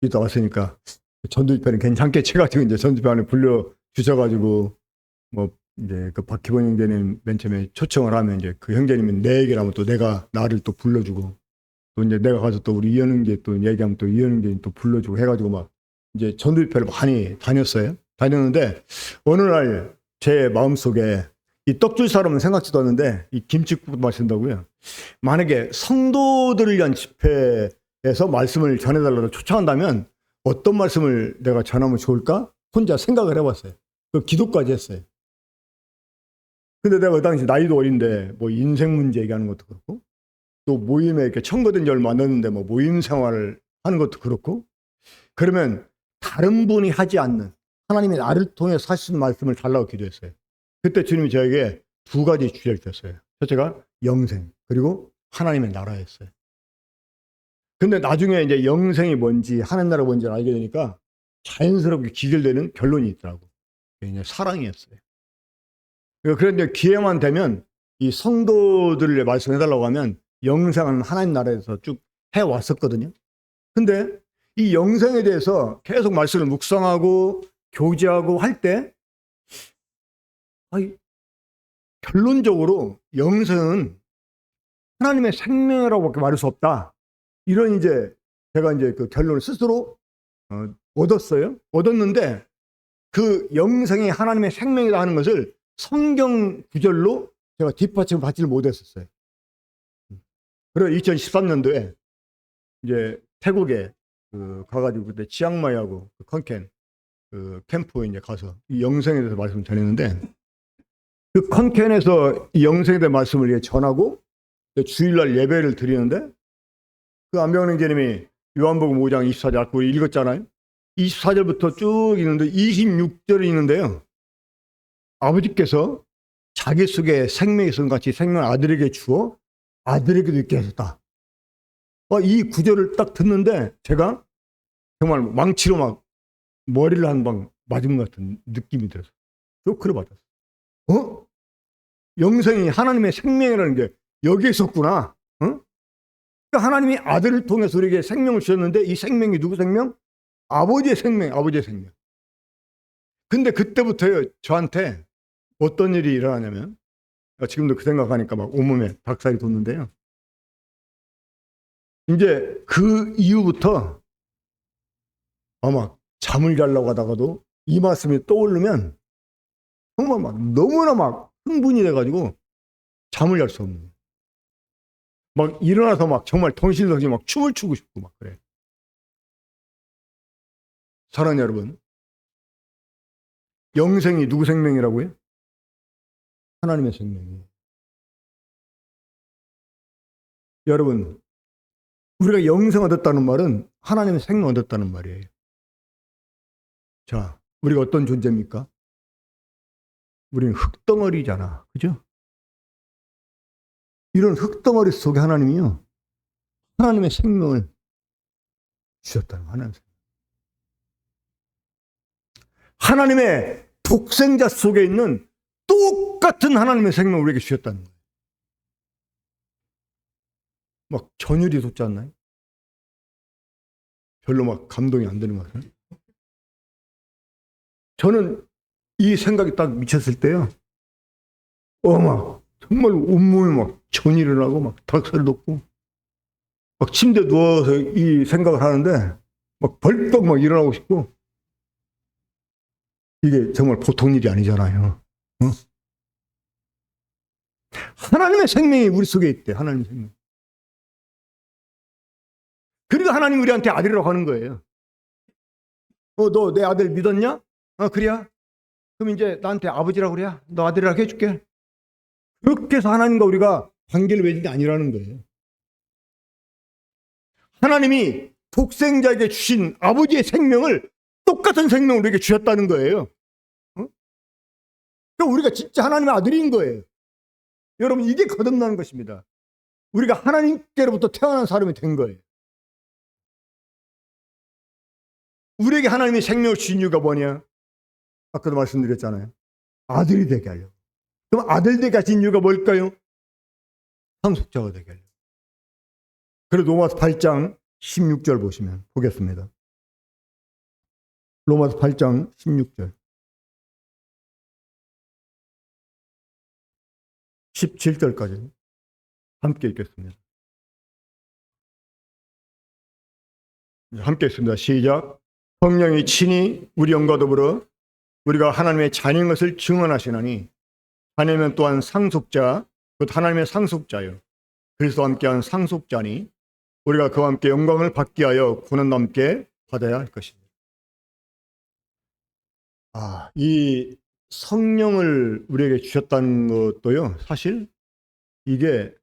이따 왔으니까 전도 집회는 괜찮게 해가지고 이제 전도 집회 안에 불러 주셔가지고 이제 그 박희본 형제님 맨 처음에 초청을 하면 이제 그 형제님은 내 얘기를 하면 또 나를 또 불러주고 또 이제 내가 가서 또 우리 이현웅제 또 얘기하면 또 이현웅제 또 불러주고 해가지고 이제 전도 집회를 많이 다녔는데 어느 날 제 마음속에 이 떡 줄 사람은 생각지도 않는데 이 김치국 마신다고요. 만약에 성도들을 위한 집회에서 말씀을 전해달라고 초청한다면 어떤 말씀을 내가 전하면 좋을까? 혼자 생각을 해봤어요. 그 기도까지 했어요. 근데 내가 그 당시 나이도 어린데 인생 문제 얘기하는 것도 그렇고 또 모임에 이렇게 청거된 지 얼마 안 됐는데 모임 생활을 하는 것도 그렇고, 그러면 다른 분이 하지 않는 하나님이 나를 통해 사신 말씀을 달라고 기도했어요. 그때 주님이 저에게 두 가지 주제를 주셨어요. 첫째가 영생, 그리고 하나님의 나라였어요. 근데 나중에 이제 영생이 뭔지 하나님 나라가 뭔지 알게 되니까 자연스럽게 기결되는 결론이 있더라고. 그게 사랑이었어요. 그런데 기회만 되면 이 성도들을 말씀해달라고 하면 영생은 하나님 나라에서 쭉 해왔었거든요. 근데 이 영생에 대해서 계속 말씀을 묵상하고 교제하고 할 때 결론적으로 영생은 하나님의 생명이라고밖에 말할 수 없다. 이런 이제 제가 이제 그 결론을 스스로 얻었는데 그 영생이 하나님의 생명이다 하는 것을 성경 구절로 제가 뒷받침을 받지를 못했었어요. 그래서 2013년도에 이제 태국에 가가지고 그때 치앙마이하고 컨켄 캠프에 이제 가서 이 영생에 대해서 말씀을 전했는데 그 컨켄에서 이 영생에 대한 말씀을 전하고 주일날 예배를 드리는데 그 안병원 형제님이 요한복음 5장 24절 아까 읽었잖아요. 24절부터 쭉 있는데 26절이 있는데요. 아버지께서 자기 속에 생명이 있음 같이 생명을 아들에게 주어 아들에게도 있게 하셨다. 이 구절을 딱 듣는데 제가 정말 망치로 머리를 한 방 맞은 것 같은 느낌이 들었어요. 쇼크를 받았어요. 영생이 하나님의 생명이라는 게 여기에 있었구나. 응? 그러니까 하나님이 아들을 통해서 우리에게 생명을 주셨는데 이 생명이 누구 생명? 아버지의 생명, 아버지의 생명. 근데 그때부터 저한테 어떤 일이 일어나냐면 지금도 그 생각하니까 막 온몸에 닭살이 돋는데요. 이제 그 이후부터 막 잠을 자려고 하다가도 이 말씀이 떠오르면 정말 막 너무나 막 흥분이 돼가지고 잠을 잘 수 없는 거예요. 막 일어나서 막 정말 덩실덩실 막 춤을 추고 싶고 막 그래. 사랑하는 여러분, 영생이 누구 생명이라고요? 하나님의 생명이에요. 여러분, 우리가 영생 얻었다는 말은 하나님의 생명 얻었다는 말이에요. 자, 우리가 어떤 존재입니까? 우리는 흙덩어리잖아. 그죠? 이런 흙덩어리 속에 하나님이요. 하나님의 생명을 주셨다는 거예요. 하나님의 독생자 속에 있는 똑같은 하나님의 생명을 우리에게 주셨다는 거예요. 막 전율이 돋지 않나요? 별로 막 감동이 안 되는 것 같아요. 저는 이 생각이 딱 미쳤을 때요. 막 정말 온몸이 막 전율이 나고 막 닭살이 돋고 막 침대에 누워서 이 생각을 하는데 막 벌떡 막 일어나고 싶고 이게 정말 보통 일이 아니잖아요. 어? 하나님의 생명이 우리 속에 있대. 하나님의 생명. 그러니까 하나님 우리한테 아들이라고 하는 거예요. 너 내 아들 믿었냐? 그래야? 그럼 이제 나한테 아버지라고 그래야? 너 아들이라고 해줄게. 그렇게 해서 하나님과 우리가 관계를 맺은 게 아니라는 거예요. 하나님이 독생자에게 주신 아버지의 생명을 똑같은 생명을 우리에게 주셨다는 거예요. 그러니까 우리가 진짜 하나님의 아들인 거예요. 여러분, 이게 거듭나는 것입니다. 우리가 하나님께로부터 태어난 사람이 된 거예요. 우리에게 하나님이 생명을 주신 이유가 뭐냐? 아까도 말씀드렸잖아요. 아들이 되게 하려고. 그럼 아들 되게 하신 이유가 뭘까요? 상속자가 되게 하려고. 그래서 로마서 8장 16절 보시면 보겠습니다. 로마서 8장 16절 17절까지 함께 읽겠습니다. 함께 읽습니다. 시작. 성령이 친히 우리 영과 더불어 우리가 하나님의 자녀인 것을 증언하시나니 하나님은 또한 상속자, 곧 하나님의 상속자요. 그리스도와 함께한 상속자니 우리가 그와 함께 영광을 받게 하여 고난도 함께 받아야 할 것입니다. 이 성령을 우리에게 주셨다는 것도요. 사실 이게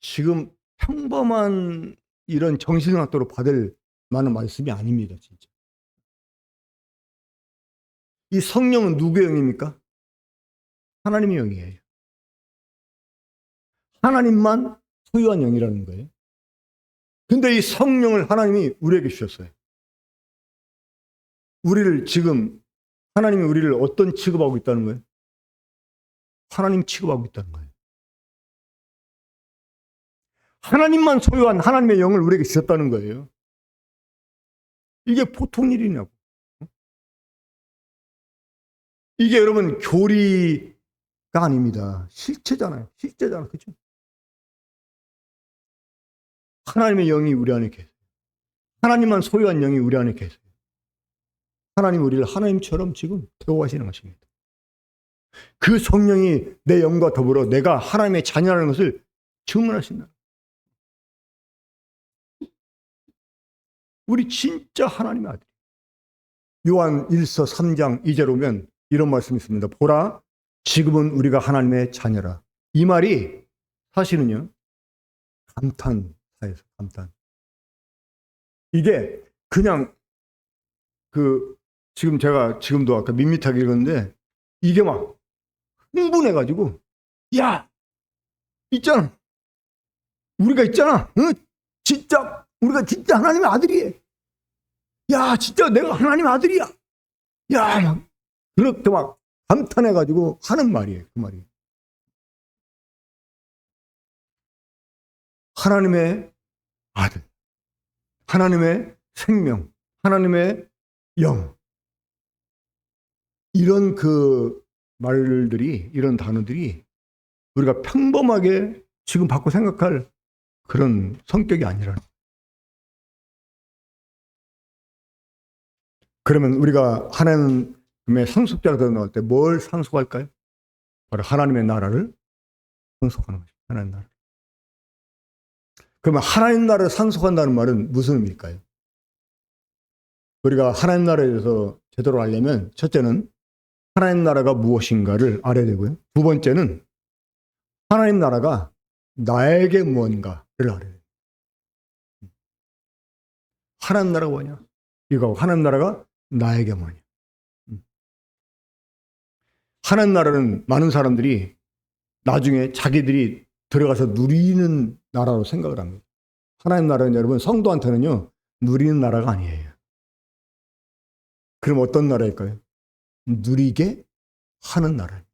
지금 평범한 이런 정신학도로 받을 만한 말씀이 아닙니다. 진짜. 이 성령은 누구의 영입니까? 하나님의 영이에요. 하나님만 소유한 영이라는 거예요. 근데 이 성령을 하나님이 우리에게 주셨어요. 우리를 지금 하나님이 우리를 어떤 취급하고 있다는 거예요? 하나님 취급하고 있다는 거예요. 하나님만 소유한 하나님의 영을 우리에게 주셨다는 거예요. 이게 보통 일이냐고. 이게 여러분 교리가 아닙니다. 실체잖아요. 실제잖아요. 그렇죠? 하나님의 영이 우리 안에 계세요. 하나님만 소유한 영이 우리 안에 계세요. 하나님 우리를 하나님처럼 지금 대우하시는 것입니다. 그 성령이 내 영과 더불어 내가 하나님의 자녀라는 것을 증언하신다. 우리 진짜 하나님의 아들. 요한 1서 3장 2절 오면 이런 말씀이 있습니다. 보라, 지금은 우리가 하나님의 자녀라. 이 말이 사실은요, 감탄사에서 감탄. 이게 그냥 지금 제가 지금도 아까 밋밋하게 읽었는데 이게 막 흥분해가지고 야, 있잖아. 우리가 있잖아. 응? 진짜 우리가 진짜 하나님의 아들이에요. 야, 진짜 내가 하나님의 아들이야. 야, 막 그렇게 막 감탄해가지고 하는 말이에요. 그 말이. 하나님의 아들, 하나님의 생명, 하나님의 영. 이런 그 말들이, 이런 단어들이 우리가 평범하게 지금 받고 생각할 그런 성격이 아니라는. 그러면 우리가 하나님의 상속자가 나올 때 뭘 상속할까요? 바로 하나님의 나라를 상속하는 것입니다. 하나님 나라. 그러면 하나님 나라를 상속한다는 말은 무슨 의미일까요? 우리가 하나님 나라에 대해서 제대로 알려면 첫째는 하나님 나라가 무엇인가를 알아야 되고요. 두 번째는 하나님 나라가 나에게 무언가를 알아야 돼요. 하나님 나라가 뭐냐? 이거 하나님 나라가 나에게 뭐냐? 하나님 나라는 많은 사람들이 나중에 자기들이 들어가서 누리는 나라로 생각을 합니다. 하나님 나라는 여러분 성도한테는요 누리는 나라가 아니에요. 그럼 어떤 나라일까요? 누리게 하는 나라예요.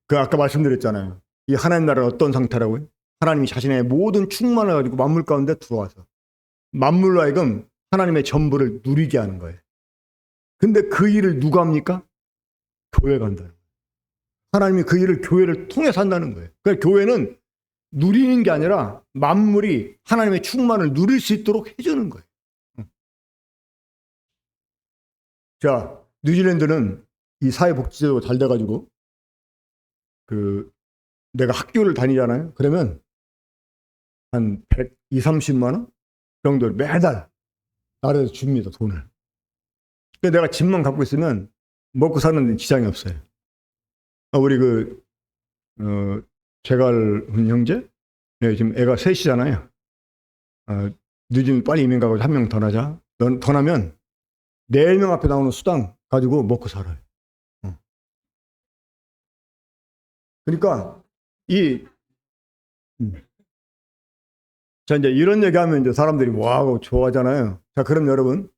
그 아까 말씀드렸잖아요. 이 하나님 나라는 어떤 상태라고요? 하나님이 자신의 모든 충만을 가지고 만물 가운데 들어와서 만물로 하여금 하나님의 전부를 누리게 하는 거예요. 근데 그 일을 누가 합니까? 교회가 한다는 거예요. 하나님이 그 일을 교회를 통해서 한다는 거예요. 그러니까 교회는 누리는 게 아니라 만물이 하나님의 충만을 누릴 수 있도록 해주는 거예요. 자, 뉴질랜드는 이 사회복지제도가 잘 돼가지고 내가 학교를 다니잖아요. 그러면 한 120, 30만 원 정도를 매달 나라에서 줍니다. 돈을. 근데 내가 집만 갖고 있으면 먹고 사는 데 지장이 없어요. 우리 제갈 형제? 네, 지금 애가 셋이잖아요. 늦으면 빨리 이민 가고 한 명 더 나자. 더 나면 4명 앞에 나오는 수당 가지고 먹고 살아요. 그러니까 자, 이제 이런 얘기하면 이제 사람들이 뭐하고 좋아하잖아요. 자, 그럼 여러분,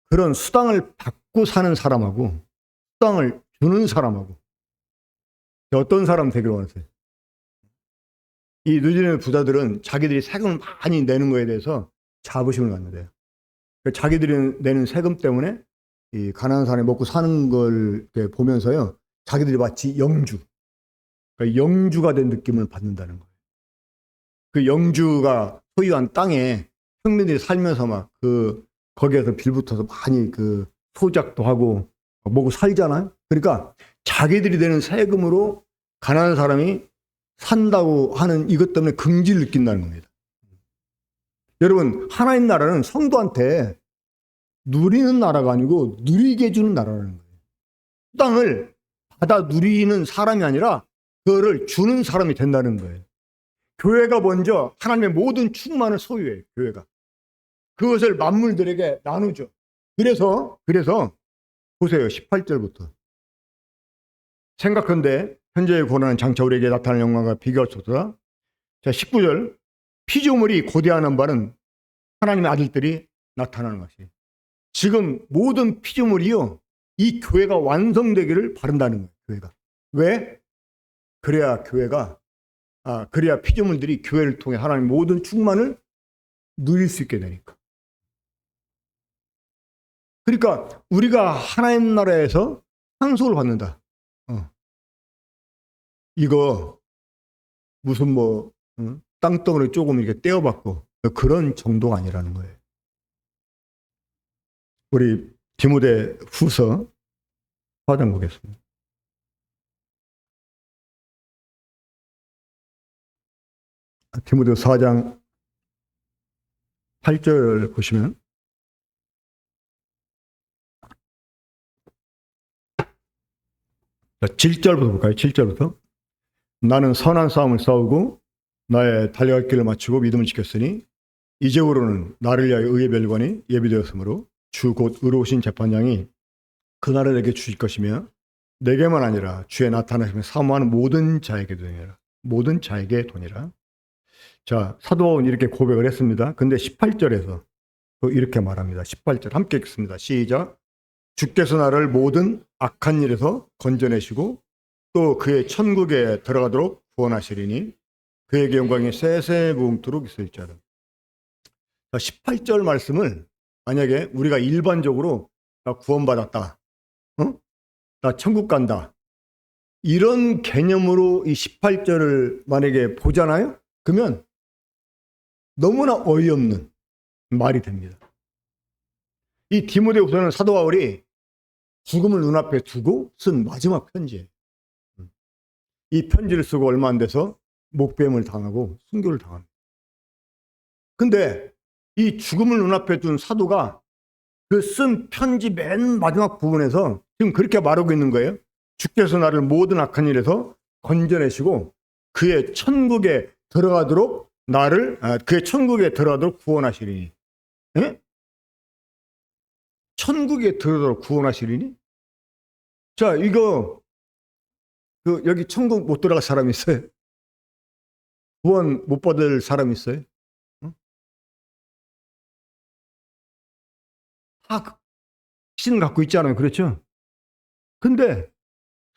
그런 수당을 받고 사는 사람하고 수당을 주는 사람하고 어떤 사람 되기를 원하세요? 이 뉴질랜드 부자들은 자기들이 세금을 많이 내는 거에 대해서 자부심을 갖는데요. 자기들이 내는 세금 때문에 이 가난한 사람이 먹고 사는 걸 보면서요, 자기들이 마치 영주, 그러니까 영주가 된 느낌을 받는다는 거예요. 그 영주가 소유한 땅에 평민들이 살면서 막 거기에서 빌붙어서 많이 소작도 하고 먹고 살잖아요. 그러니까 자기들이 내는 세금으로 가난한 사람이 산다고 하는 이것 때문에 긍지를 느낀다는 겁니다. 여러분, 하나님 나라는 성도한테 누리는 나라가 아니고 누리게 해주는 나라라는 거예요. 땅을 받아 누리는 사람이 아니라 그거를 주는 사람이 된다는 거예요. 교회가 먼저 하나님의 모든 충만을 소유해요. 교회가. 그것을 만물들에게 나누죠. 그래서 보세요. 18절부터. 생각한데 현재의 고난은 장차 우리에게 나타나는 영광과 비교할 수 없다. 자, 19절. 피조물이 고대하는 바는 하나님의 아들들이 나타나는 것이. 지금 모든 피조물이요, 이 교회가 완성되기를 바란다는 거예요. 교회가. 왜? 그래야 그래야 피조물들이 교회를 통해 하나님 모든 충만을 누릴 수 있게 되니까. 그러니까 우리가 하나님 나라에서 상속을 받는다. 이거 무슨 땅덩어리 조금 이렇게 떼어받고 그런 정도가 아니라는 거예요. 우리 디모데 후서 4장 보겠습니다. 디모데 4장 8절 보시면 7절부터 볼까요? 7절부터. 나는 선한 싸움을 싸우고 나의 달려갈 길을 마치고 믿음을 지켰으니 이제후로는 나를 위하여 의의 멸관이 예비되었으므로 주 곧 의로우신 재판장이 그날을 내게 주실 것이며 내게만 아니라 주의 나타나심을 사모하는 모든 자에게 도니라. 모든 자에게 도니라. 자, 사도 바울은 이렇게 고백을 했습니다. 근데 18절에서 또 이렇게 말합니다. 18절 함께 읽습니다. 시작. 주께서 나를 모든 악한 일에서 건져내시고 또 그의 천국에 들어가도록 구원하시리니 그에게 영광이 세세무궁토록 있어 있잖아. 18절 말씀을 만약에 우리가 일반적으로 나 구원받았다, 어? 나 천국 간다, 이런 개념으로 이 18절을 만약에 보잖아요? 그러면 너무나 어이없는 말이 됩니다. 이 디모데후서는 사도 바울이 죽음을 눈앞에 두고 쓴 마지막 편지예요. 이 편지를 쓰고 얼마 안 돼서 목뱀을 당하고 순교를 당합니다. 근데 이 죽음을 눈앞에 둔 사도가 그 쓴 편지 맨 마지막 부분에서 지금 그렇게 말하고 있는 거예요. 주께서 나를 모든 악한 일에서 건져내시고 그의 천국에 들어가도록 그의 천국에 들어가도록 구원하시리니. 예? 천국에 들어가도록 구원하시리니? 자, 이거 여기 천국 못 들어갈 사람 있어요? 구원 못 받을 사람 있어요? 응? 다 신 갖고 있잖아요. 그렇죠? 근데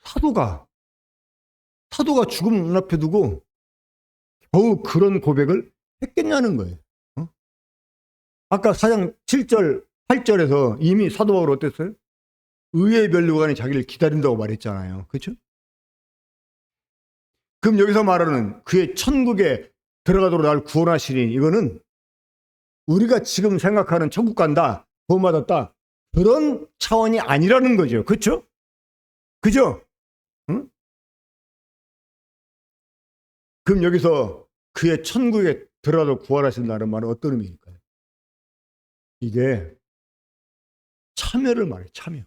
사도가 죽음을 눈앞에 두고 겨우 그런 고백을 했겠냐는 거예요. 어? 아까 4장 7절, 8절에서 이미 사도 바울 어땠어요? 의의 면류관이 자기를 기다린다고 말했잖아요. 그렇죠? 그럼 여기서 말하는 그의 천국에 들어가도록 나를 구원하시니, 이거는 우리가 지금 생각하는 천국 간다, 구원받았다, 그런 차원이 아니라는 거죠. 그렇죠? 그죠? 응? 그럼 여기서 그의 천국에 들어가도록 구원하신다는 말은 어떤 의미일까요? 이게 참여를 말해요. 참여.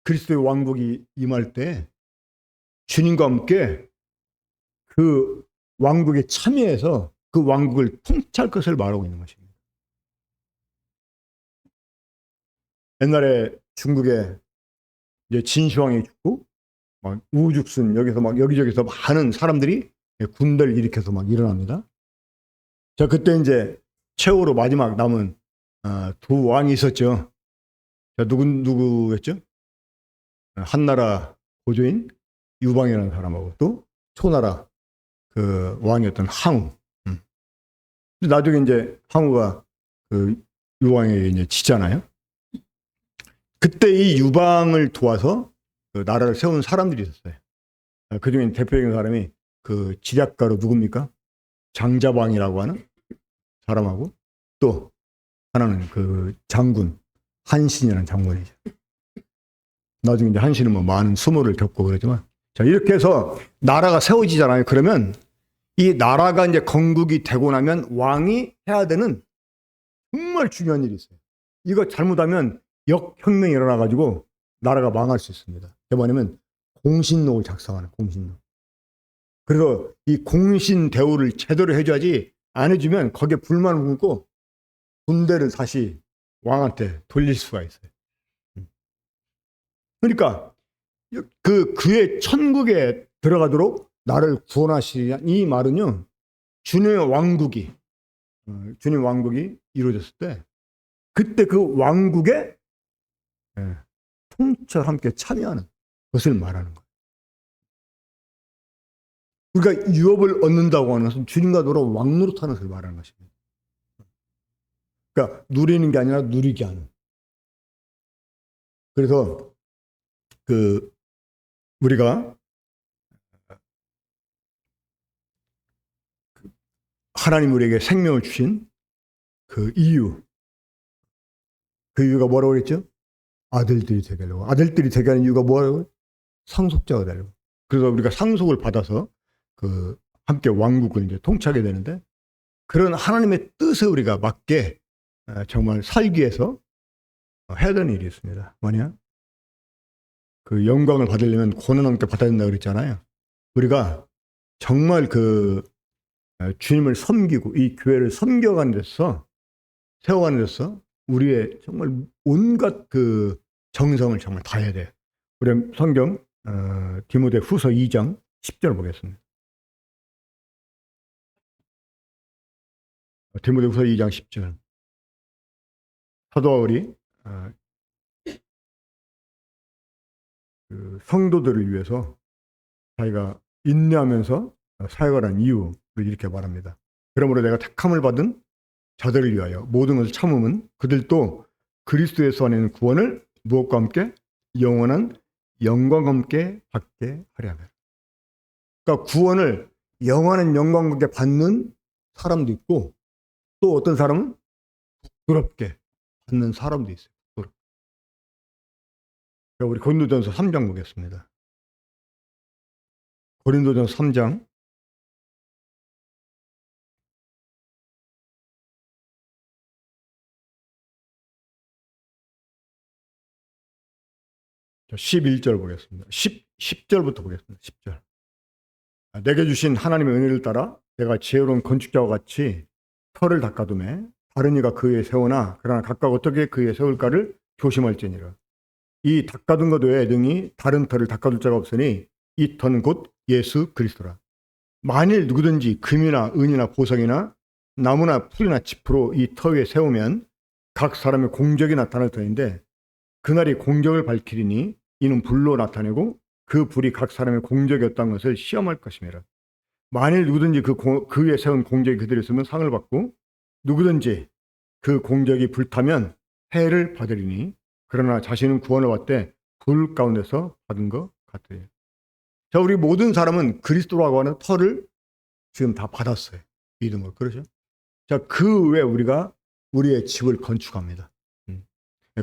그리스도의 왕국이 임할 때 주님과 함께 그 왕국에 참여해서 그 왕국을 통치할 것을 말하고 있는 것입니다. 옛날에 중국에 이제 진시황이 죽고 막 우죽순 여기서 막 여기저기서 많은 사람들이 군대를 일으켜서 막 일어납니다. 자, 그때 이제 최후로 마지막 남은 두 왕이 있었죠. 자, 누구였죠? 한나라 고조인 유방이라는 사람하고 또 초나라 그 왕이었던 항우. 나중에 이제 항우가 그 유방에게 이제 지잖아요. 그때 이 유방을 도와서 그 나라를 세운 사람들이 있었어요. 그 중에 대표적인 사람이 그 지략가로 누굽니까? 장자방이라고 하는 사람하고 또 하나는 그 장군 한신이라는 장군이죠. 나중에 이제 한신은 뭐 많은 수모를 겪고 그러지만, 자, 이렇게 해서 나라가 세워지잖아요. 그러면 이 나라가 이제 건국이 되고 나면 왕이 해야 되는 정말 중요한 일이 있어요. 이거 잘못하면 역혁명이 일어나가지고 나라가 망할 수 있습니다. 그게 뭐냐면 공신록을 작성하는 공신록. 그래서 이 공신 대우를 제대로 해줘야지, 안 해주면 거기에 불만을 품고 군대를 다시 왕한테 돌릴 수가 있어요. 그러니까 그의 천국에 들어가도록 나를 구원하시리라, 이 말은요, 주님 왕국이 이루어졌을 때 그때 그 왕국에 통치와 함께 참여하는 것을 말하는 거예요. 그러니까 유업을 얻는다고 하는 것은 주님과 너로 왕노릇하는 것을 말하는 것입니다. 그러니까 누리는 게 아니라 누리게 하는. 그래서 우리가 하나님 우리에게 생명을 주신 그 이유가 뭐라고 그랬죠? 아들들이 되게 하려고. 아들들이 되게 하는 이유가 뭐라고? 상속자가 되려고. 그래서 우리가 상속을 받아서 함께 왕국을 이제 통치하게 되는데, 그런 하나님의 뜻에 우리가 맞게 정말 살기 위해서 해야 되는 일이 있습니다. 뭐냐? 그 영광을 받으려면 고난 함께 받아야 된다고 그랬잖아요. 우리가 정말 주님을 섬기고 이 교회를 섬겨가는 데서, 세워가는 데서 우리의 정말 온갖 정성을 정말 다해야 돼요. 우리 성경 디모데 후서 2장 10절 보겠습니다. 디모데 후서 2장 10절. 사도 바울이 성도들을 위해서 자기가 인내하면서 사역을 한 이유를 이렇게 말합니다. 그러므로 내가 택함을 받은 자들을 위하여 모든 것을 참음은 그들도 그리스도 예수 안에 있는 구원을 무엇과 함께 영원한 영광과 함께 받게 하려 함이라. 그러니까 구원을 영원한 영광과 함께 받는 사람도 있고 또 어떤 사람은 부끄럽게 받는 사람도 있어요. 부끄럽게. 우리 고린도전서 3장 보겠습니다. 고린도전서 3장 11절 보겠습니다. 10절부터 보겠습니다. 10절. 내게 주신 하나님의 은혜를 따라 내가 지혜로운 건축자와 같이 터를 닦아두매 다른 이가 그 위에 세우나 그러나 각각 어떻게 그 위에 세울까를 조심할지니라. 이 닦아둔 것 외에 능히 다른 터를 닦아둘 자가 없으니 이 터는 곧 예수 그리스도라. 만일 누구든지 금이나 은이나 보석이나 나무나 풀이나 짚으로 이 터 위에 세우면 각 사람의 공적이 나타날 터인데 그날이 공적을 밝히리니 이는 불로 나타내고 그 불이 각 사람의 공적이었다는 것을 시험할 것임이라. 만일 누구든지 그 위에 세운 공적이 그대로 있으면 상을 받고 누구든지 그 공적이 불타면 해를 받으리니 그러나 자신은 구원을 받되 불 가운데서 받은 것 같으리. 자, 우리 모든 사람은 그리스도라고 하는 터를 지금 다 받았어요. 믿음으로. 그렇죠? 자, 그 외에 우리가 우리의 집을 건축합니다.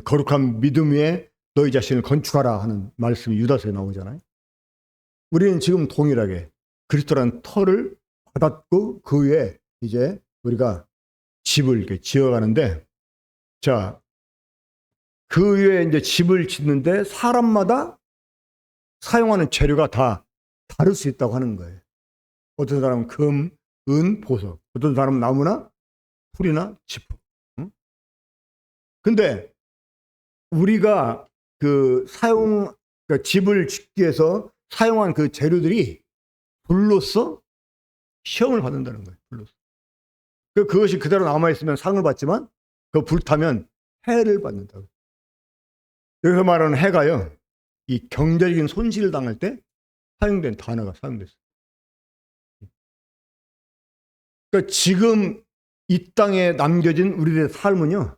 거룩한 믿음 위에 너희 자신을 건축하라 하는 말씀이 유다서에 나오잖아요. 우리는 지금 동일하게 그리스도라는 터를 받았고 그 위에 이제 우리가 집을 이렇게 지어가는데, 자, 그 위에 이제 집을 짓는데 사람마다 사용하는 재료가 다 다를 수 있다고 하는 거예요. 어떤 사람은 금, 은, 보석, 어떤 사람은 나무나 풀이나 지프. 응? 근데 우리가 그러니까 집을 짓기 위해서 사용한 그 재료들이 불로써 시험을 받는다는 거예요. 불로써. 그것이 그대로 남아있으면 상을 받지만 그 불타면 해를 받는다고. 여기서 말하는 해가요, 이 경제적인 손실을 당할 때 사용된 단어가 사용됐어요. 그러니까 지금 이 땅에 남겨진 우리들의 삶은요,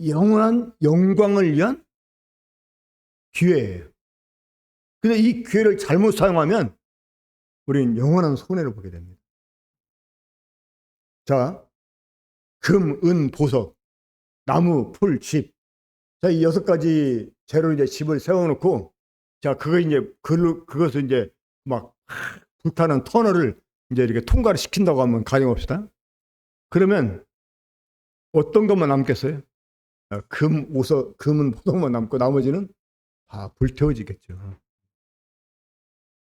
영원한 영광을 위한 기회예요. 근데 이 기회를 잘못 사용하면 우리는 영원한 손해를 보게 됩니다. 자, 금, 은, 보석, 나무, 풀, 집. 자, 이 6가지 재료로 이제 집을 세워놓고, 자, 그것을 이제 막 불타는 터널을 이제 이렇게 통과를 시킨다고 하면 가정합시다. 그러면 어떤 것만 남겠어요? 금은 보석만 남고 나머지는 다 불태워지겠죠.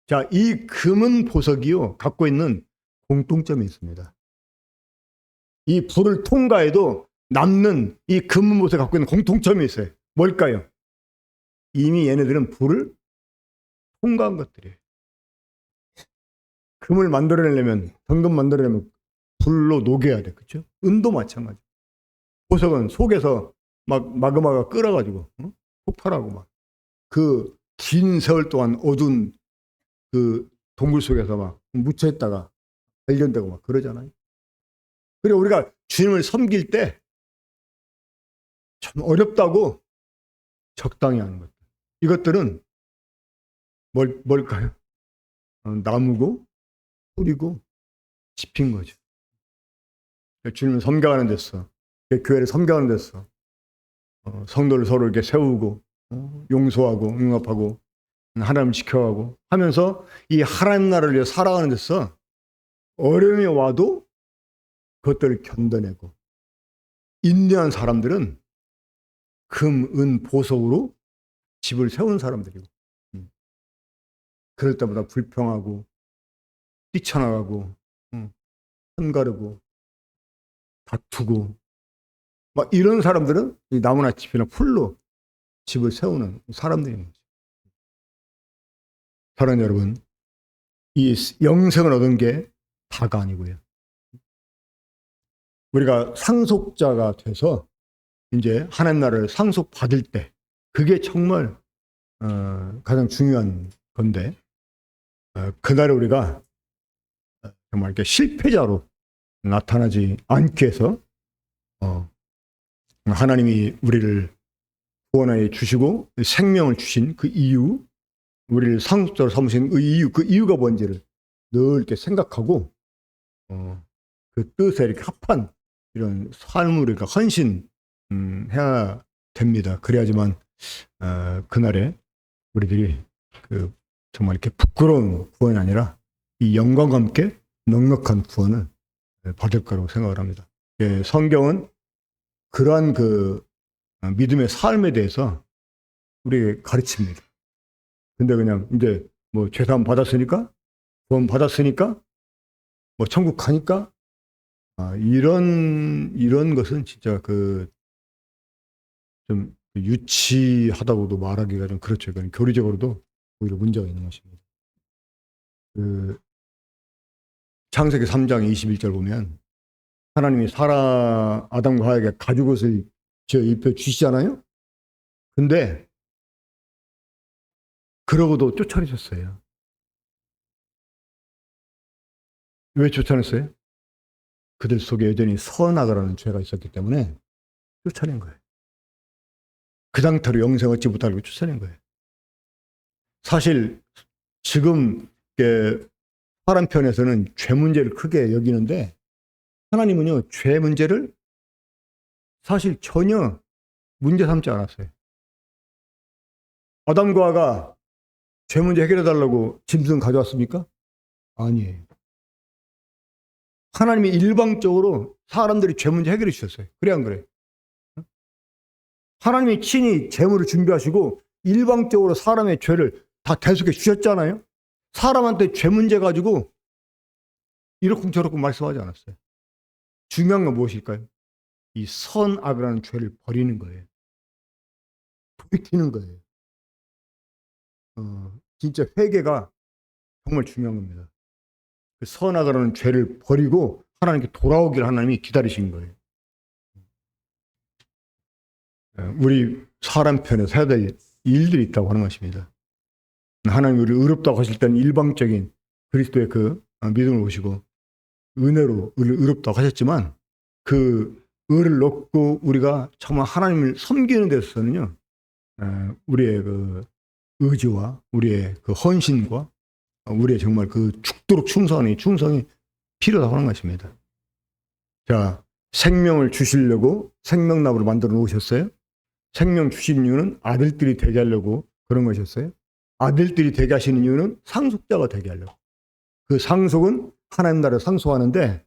자, 이 금은 보석이요, 갖고 있는 공통점이 있습니다. 이 불을 통과해도 남는 이 금은 보석이 갖고 있는 공통점이 있어요. 뭘까요? 이미 얘네들은 불을 통과한 것들이에요. 금을 만들어내려면, 정금 만들어내려면 불로 녹여야 돼. 그렇죠? 은도 마찬가지. 보석은 속에서 막 마그마가 끓어가지고 폭발하고 막 그 긴 세월 동안 어두운 그 동굴 속에서 막 묻혀있다가 발견되고 막 그러잖아요. 그리고 우리가 주님을 섬길 때 참 어렵다고 적당히 하는 것들. 이것들은 뭘까요? 나무고 뿌리고 짚인 거죠. 주님을 섬겨하는 데서, 교회를 섬겨하는 데서 성도를 서로 이렇게 세우고 용서하고 응답하고 하나님 지켜가고 하면서 이 하나님 나라를 위해 살아가는 데서 어려움이 와도 그것들을 견뎌내고 인내한 사람들은 금, 은, 보석으로 집을 세운 사람들이고, 그럴 때마다 불평하고 뛰쳐나가고 한가르고 다투고 막 이런 사람들은 이 나무나 짚이나 풀로 집을 세우는 사람들인 거죠. 사랑하는 여러분, 이 영생을 얻은 게 다가 아니고요. 우리가 상속자가 돼서 이제 하나님 나라를 상속받을 때 그게 정말 가장 중요한 건데, 그날에 우리가 정말 이렇게 실패자로 나타나지 않게 해서 하나님이 우리를 구원하여 주시고 생명을 주신 그 이유, 우리를 상속자로 삼으신 그 이유가 뭔지를 늘 이렇게 생각하고 그 뜻에 이렇게 합한 이런 삶을 우리가 헌신해야 됩니다. 그래야지만 그날에 우리들이 그 정말 이렇게 부끄러운 구원이 아니라 이 영광과 함께 넉넉한 구원을 받을 거라고 생각을 합니다. 성경은 그러한 그 믿음의 삶에 대해서 우리에게 가르칩니다. 근데 그냥 이제 뭐 죄사함 받았으니까, 구원 받았으니까, 뭐 천국 가니까, 이런 것은 진짜 좀 유치하다고도 말하기가 좀 그렇죠. 그건 교리적으로도 오히려 문제가 있는 것입니다. 창세기 3장 21절 보면 하나님이 아담과 하에게 가죽옷을 입혀 주시잖아요. 근데 그러고도 쫓아내셨어요. 왜 쫓아냈어요? 그들 속에 여전히 선악이라는 죄가 있었기 때문에 쫓아낸 거예요. 그 상태로 영생 얻지 못하고 쫓아낸 거예요. 사실 지금 사람 편에서는 죄 문제를 크게 여기는데 하나님은요, 죄 문제를 사실 전혀 문제 삼지 않았어요. 아담과 하가 죄 문제 해결해달라고 짐승 가져왔습니까? 아니에요. 하나님이 일방적으로 사람들이 죄 문제 해결해 주셨어요. 그래 안 그래? 하나님이 친히 재물을 준비하시고 일방적으로 사람의 죄를 다 대속해 주셨잖아요. 사람한테 죄 문제 가지고 이렇쿵저렇쿵 말씀하지 않았어요. 중요한 건 무엇일까요? 이 선악이라는 죄를 버리는 거예요. 돌이키는 거예요. 진짜 회개가 정말 중요한 겁니다. 그 선악이라는 죄를 버리고 하나님께 돌아오기를 하나님이 기다리신 거예요. 우리 사람 편에서 해야 될 일들이 있다고 하는 것입니다. 하나님이 우리를 의롭다고 하실 때는 일방적인 그리스도의 그 믿음을 보시고 은혜로 우리를 의롭다고 하셨지만 그 의를 놓고 우리가 정말 하나님을 섬기는 데서는요, 우리의 그 의지와 우리의 그 헌신과 우리의 정말 그 죽도록 충성이 필요하다고 하는 것입니다. 자, 생명을 주시려고 생명나무를 만들어 놓으셨어요. 생명 주신 이유는 아들들이 되게 하려고 그런 것이었어요. 아들들이 되게 하시는 이유는 상속자가 되게 하려고. 그 상속은 하나님 나라에 상속하는데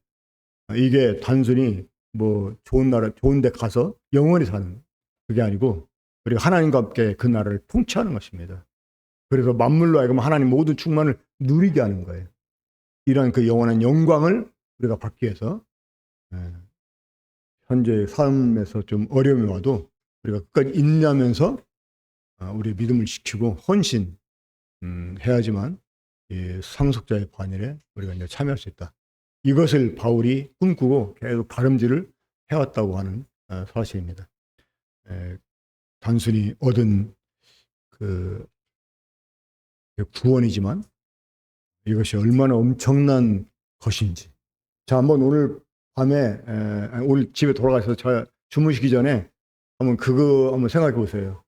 이게 단순히 뭐 좋은 데 가서 영원히 사는 그게 아니고 우리가 하나님과 함께 그 나라를 통치하는 것입니다. 그래서 만물로 하여금 하나님 모든 충만을 누리게 하는 거예요. 이런 그 영원한 영광을 우리가 받기 위해서 현재 삶에서 좀 어려움이 와도 우리가 끝까지 인내하면서 우리의 믿음을 지키고 헌신 해야지만 상속자의 반열에 우리가 이제 참여할 수 있다. 이것을 바울이 꿈꾸고 계속 다름질을 해왔다고 하는 사실입니다. 단순히 얻은 그 구원이지만 이것이 얼마나 엄청난 것인지. 자, 한번 오늘 밤에 오늘 집에 돌아가셔서 주무시기 전에 한번 생각해 보세요.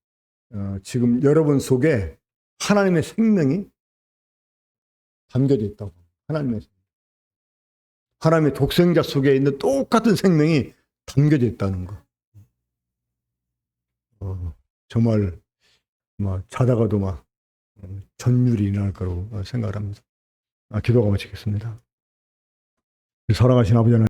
지금 여러분 속에 하나님의 생명이 담겨져 있다고. 하나님의 독생자 속에 있는 똑같은 생명이 담겨져 있다는 거. 정말 자다가도 전율이 일어날 거라고 생각을 합니다. 기도가 마치겠습니다. 사랑하신 아버지 하나님,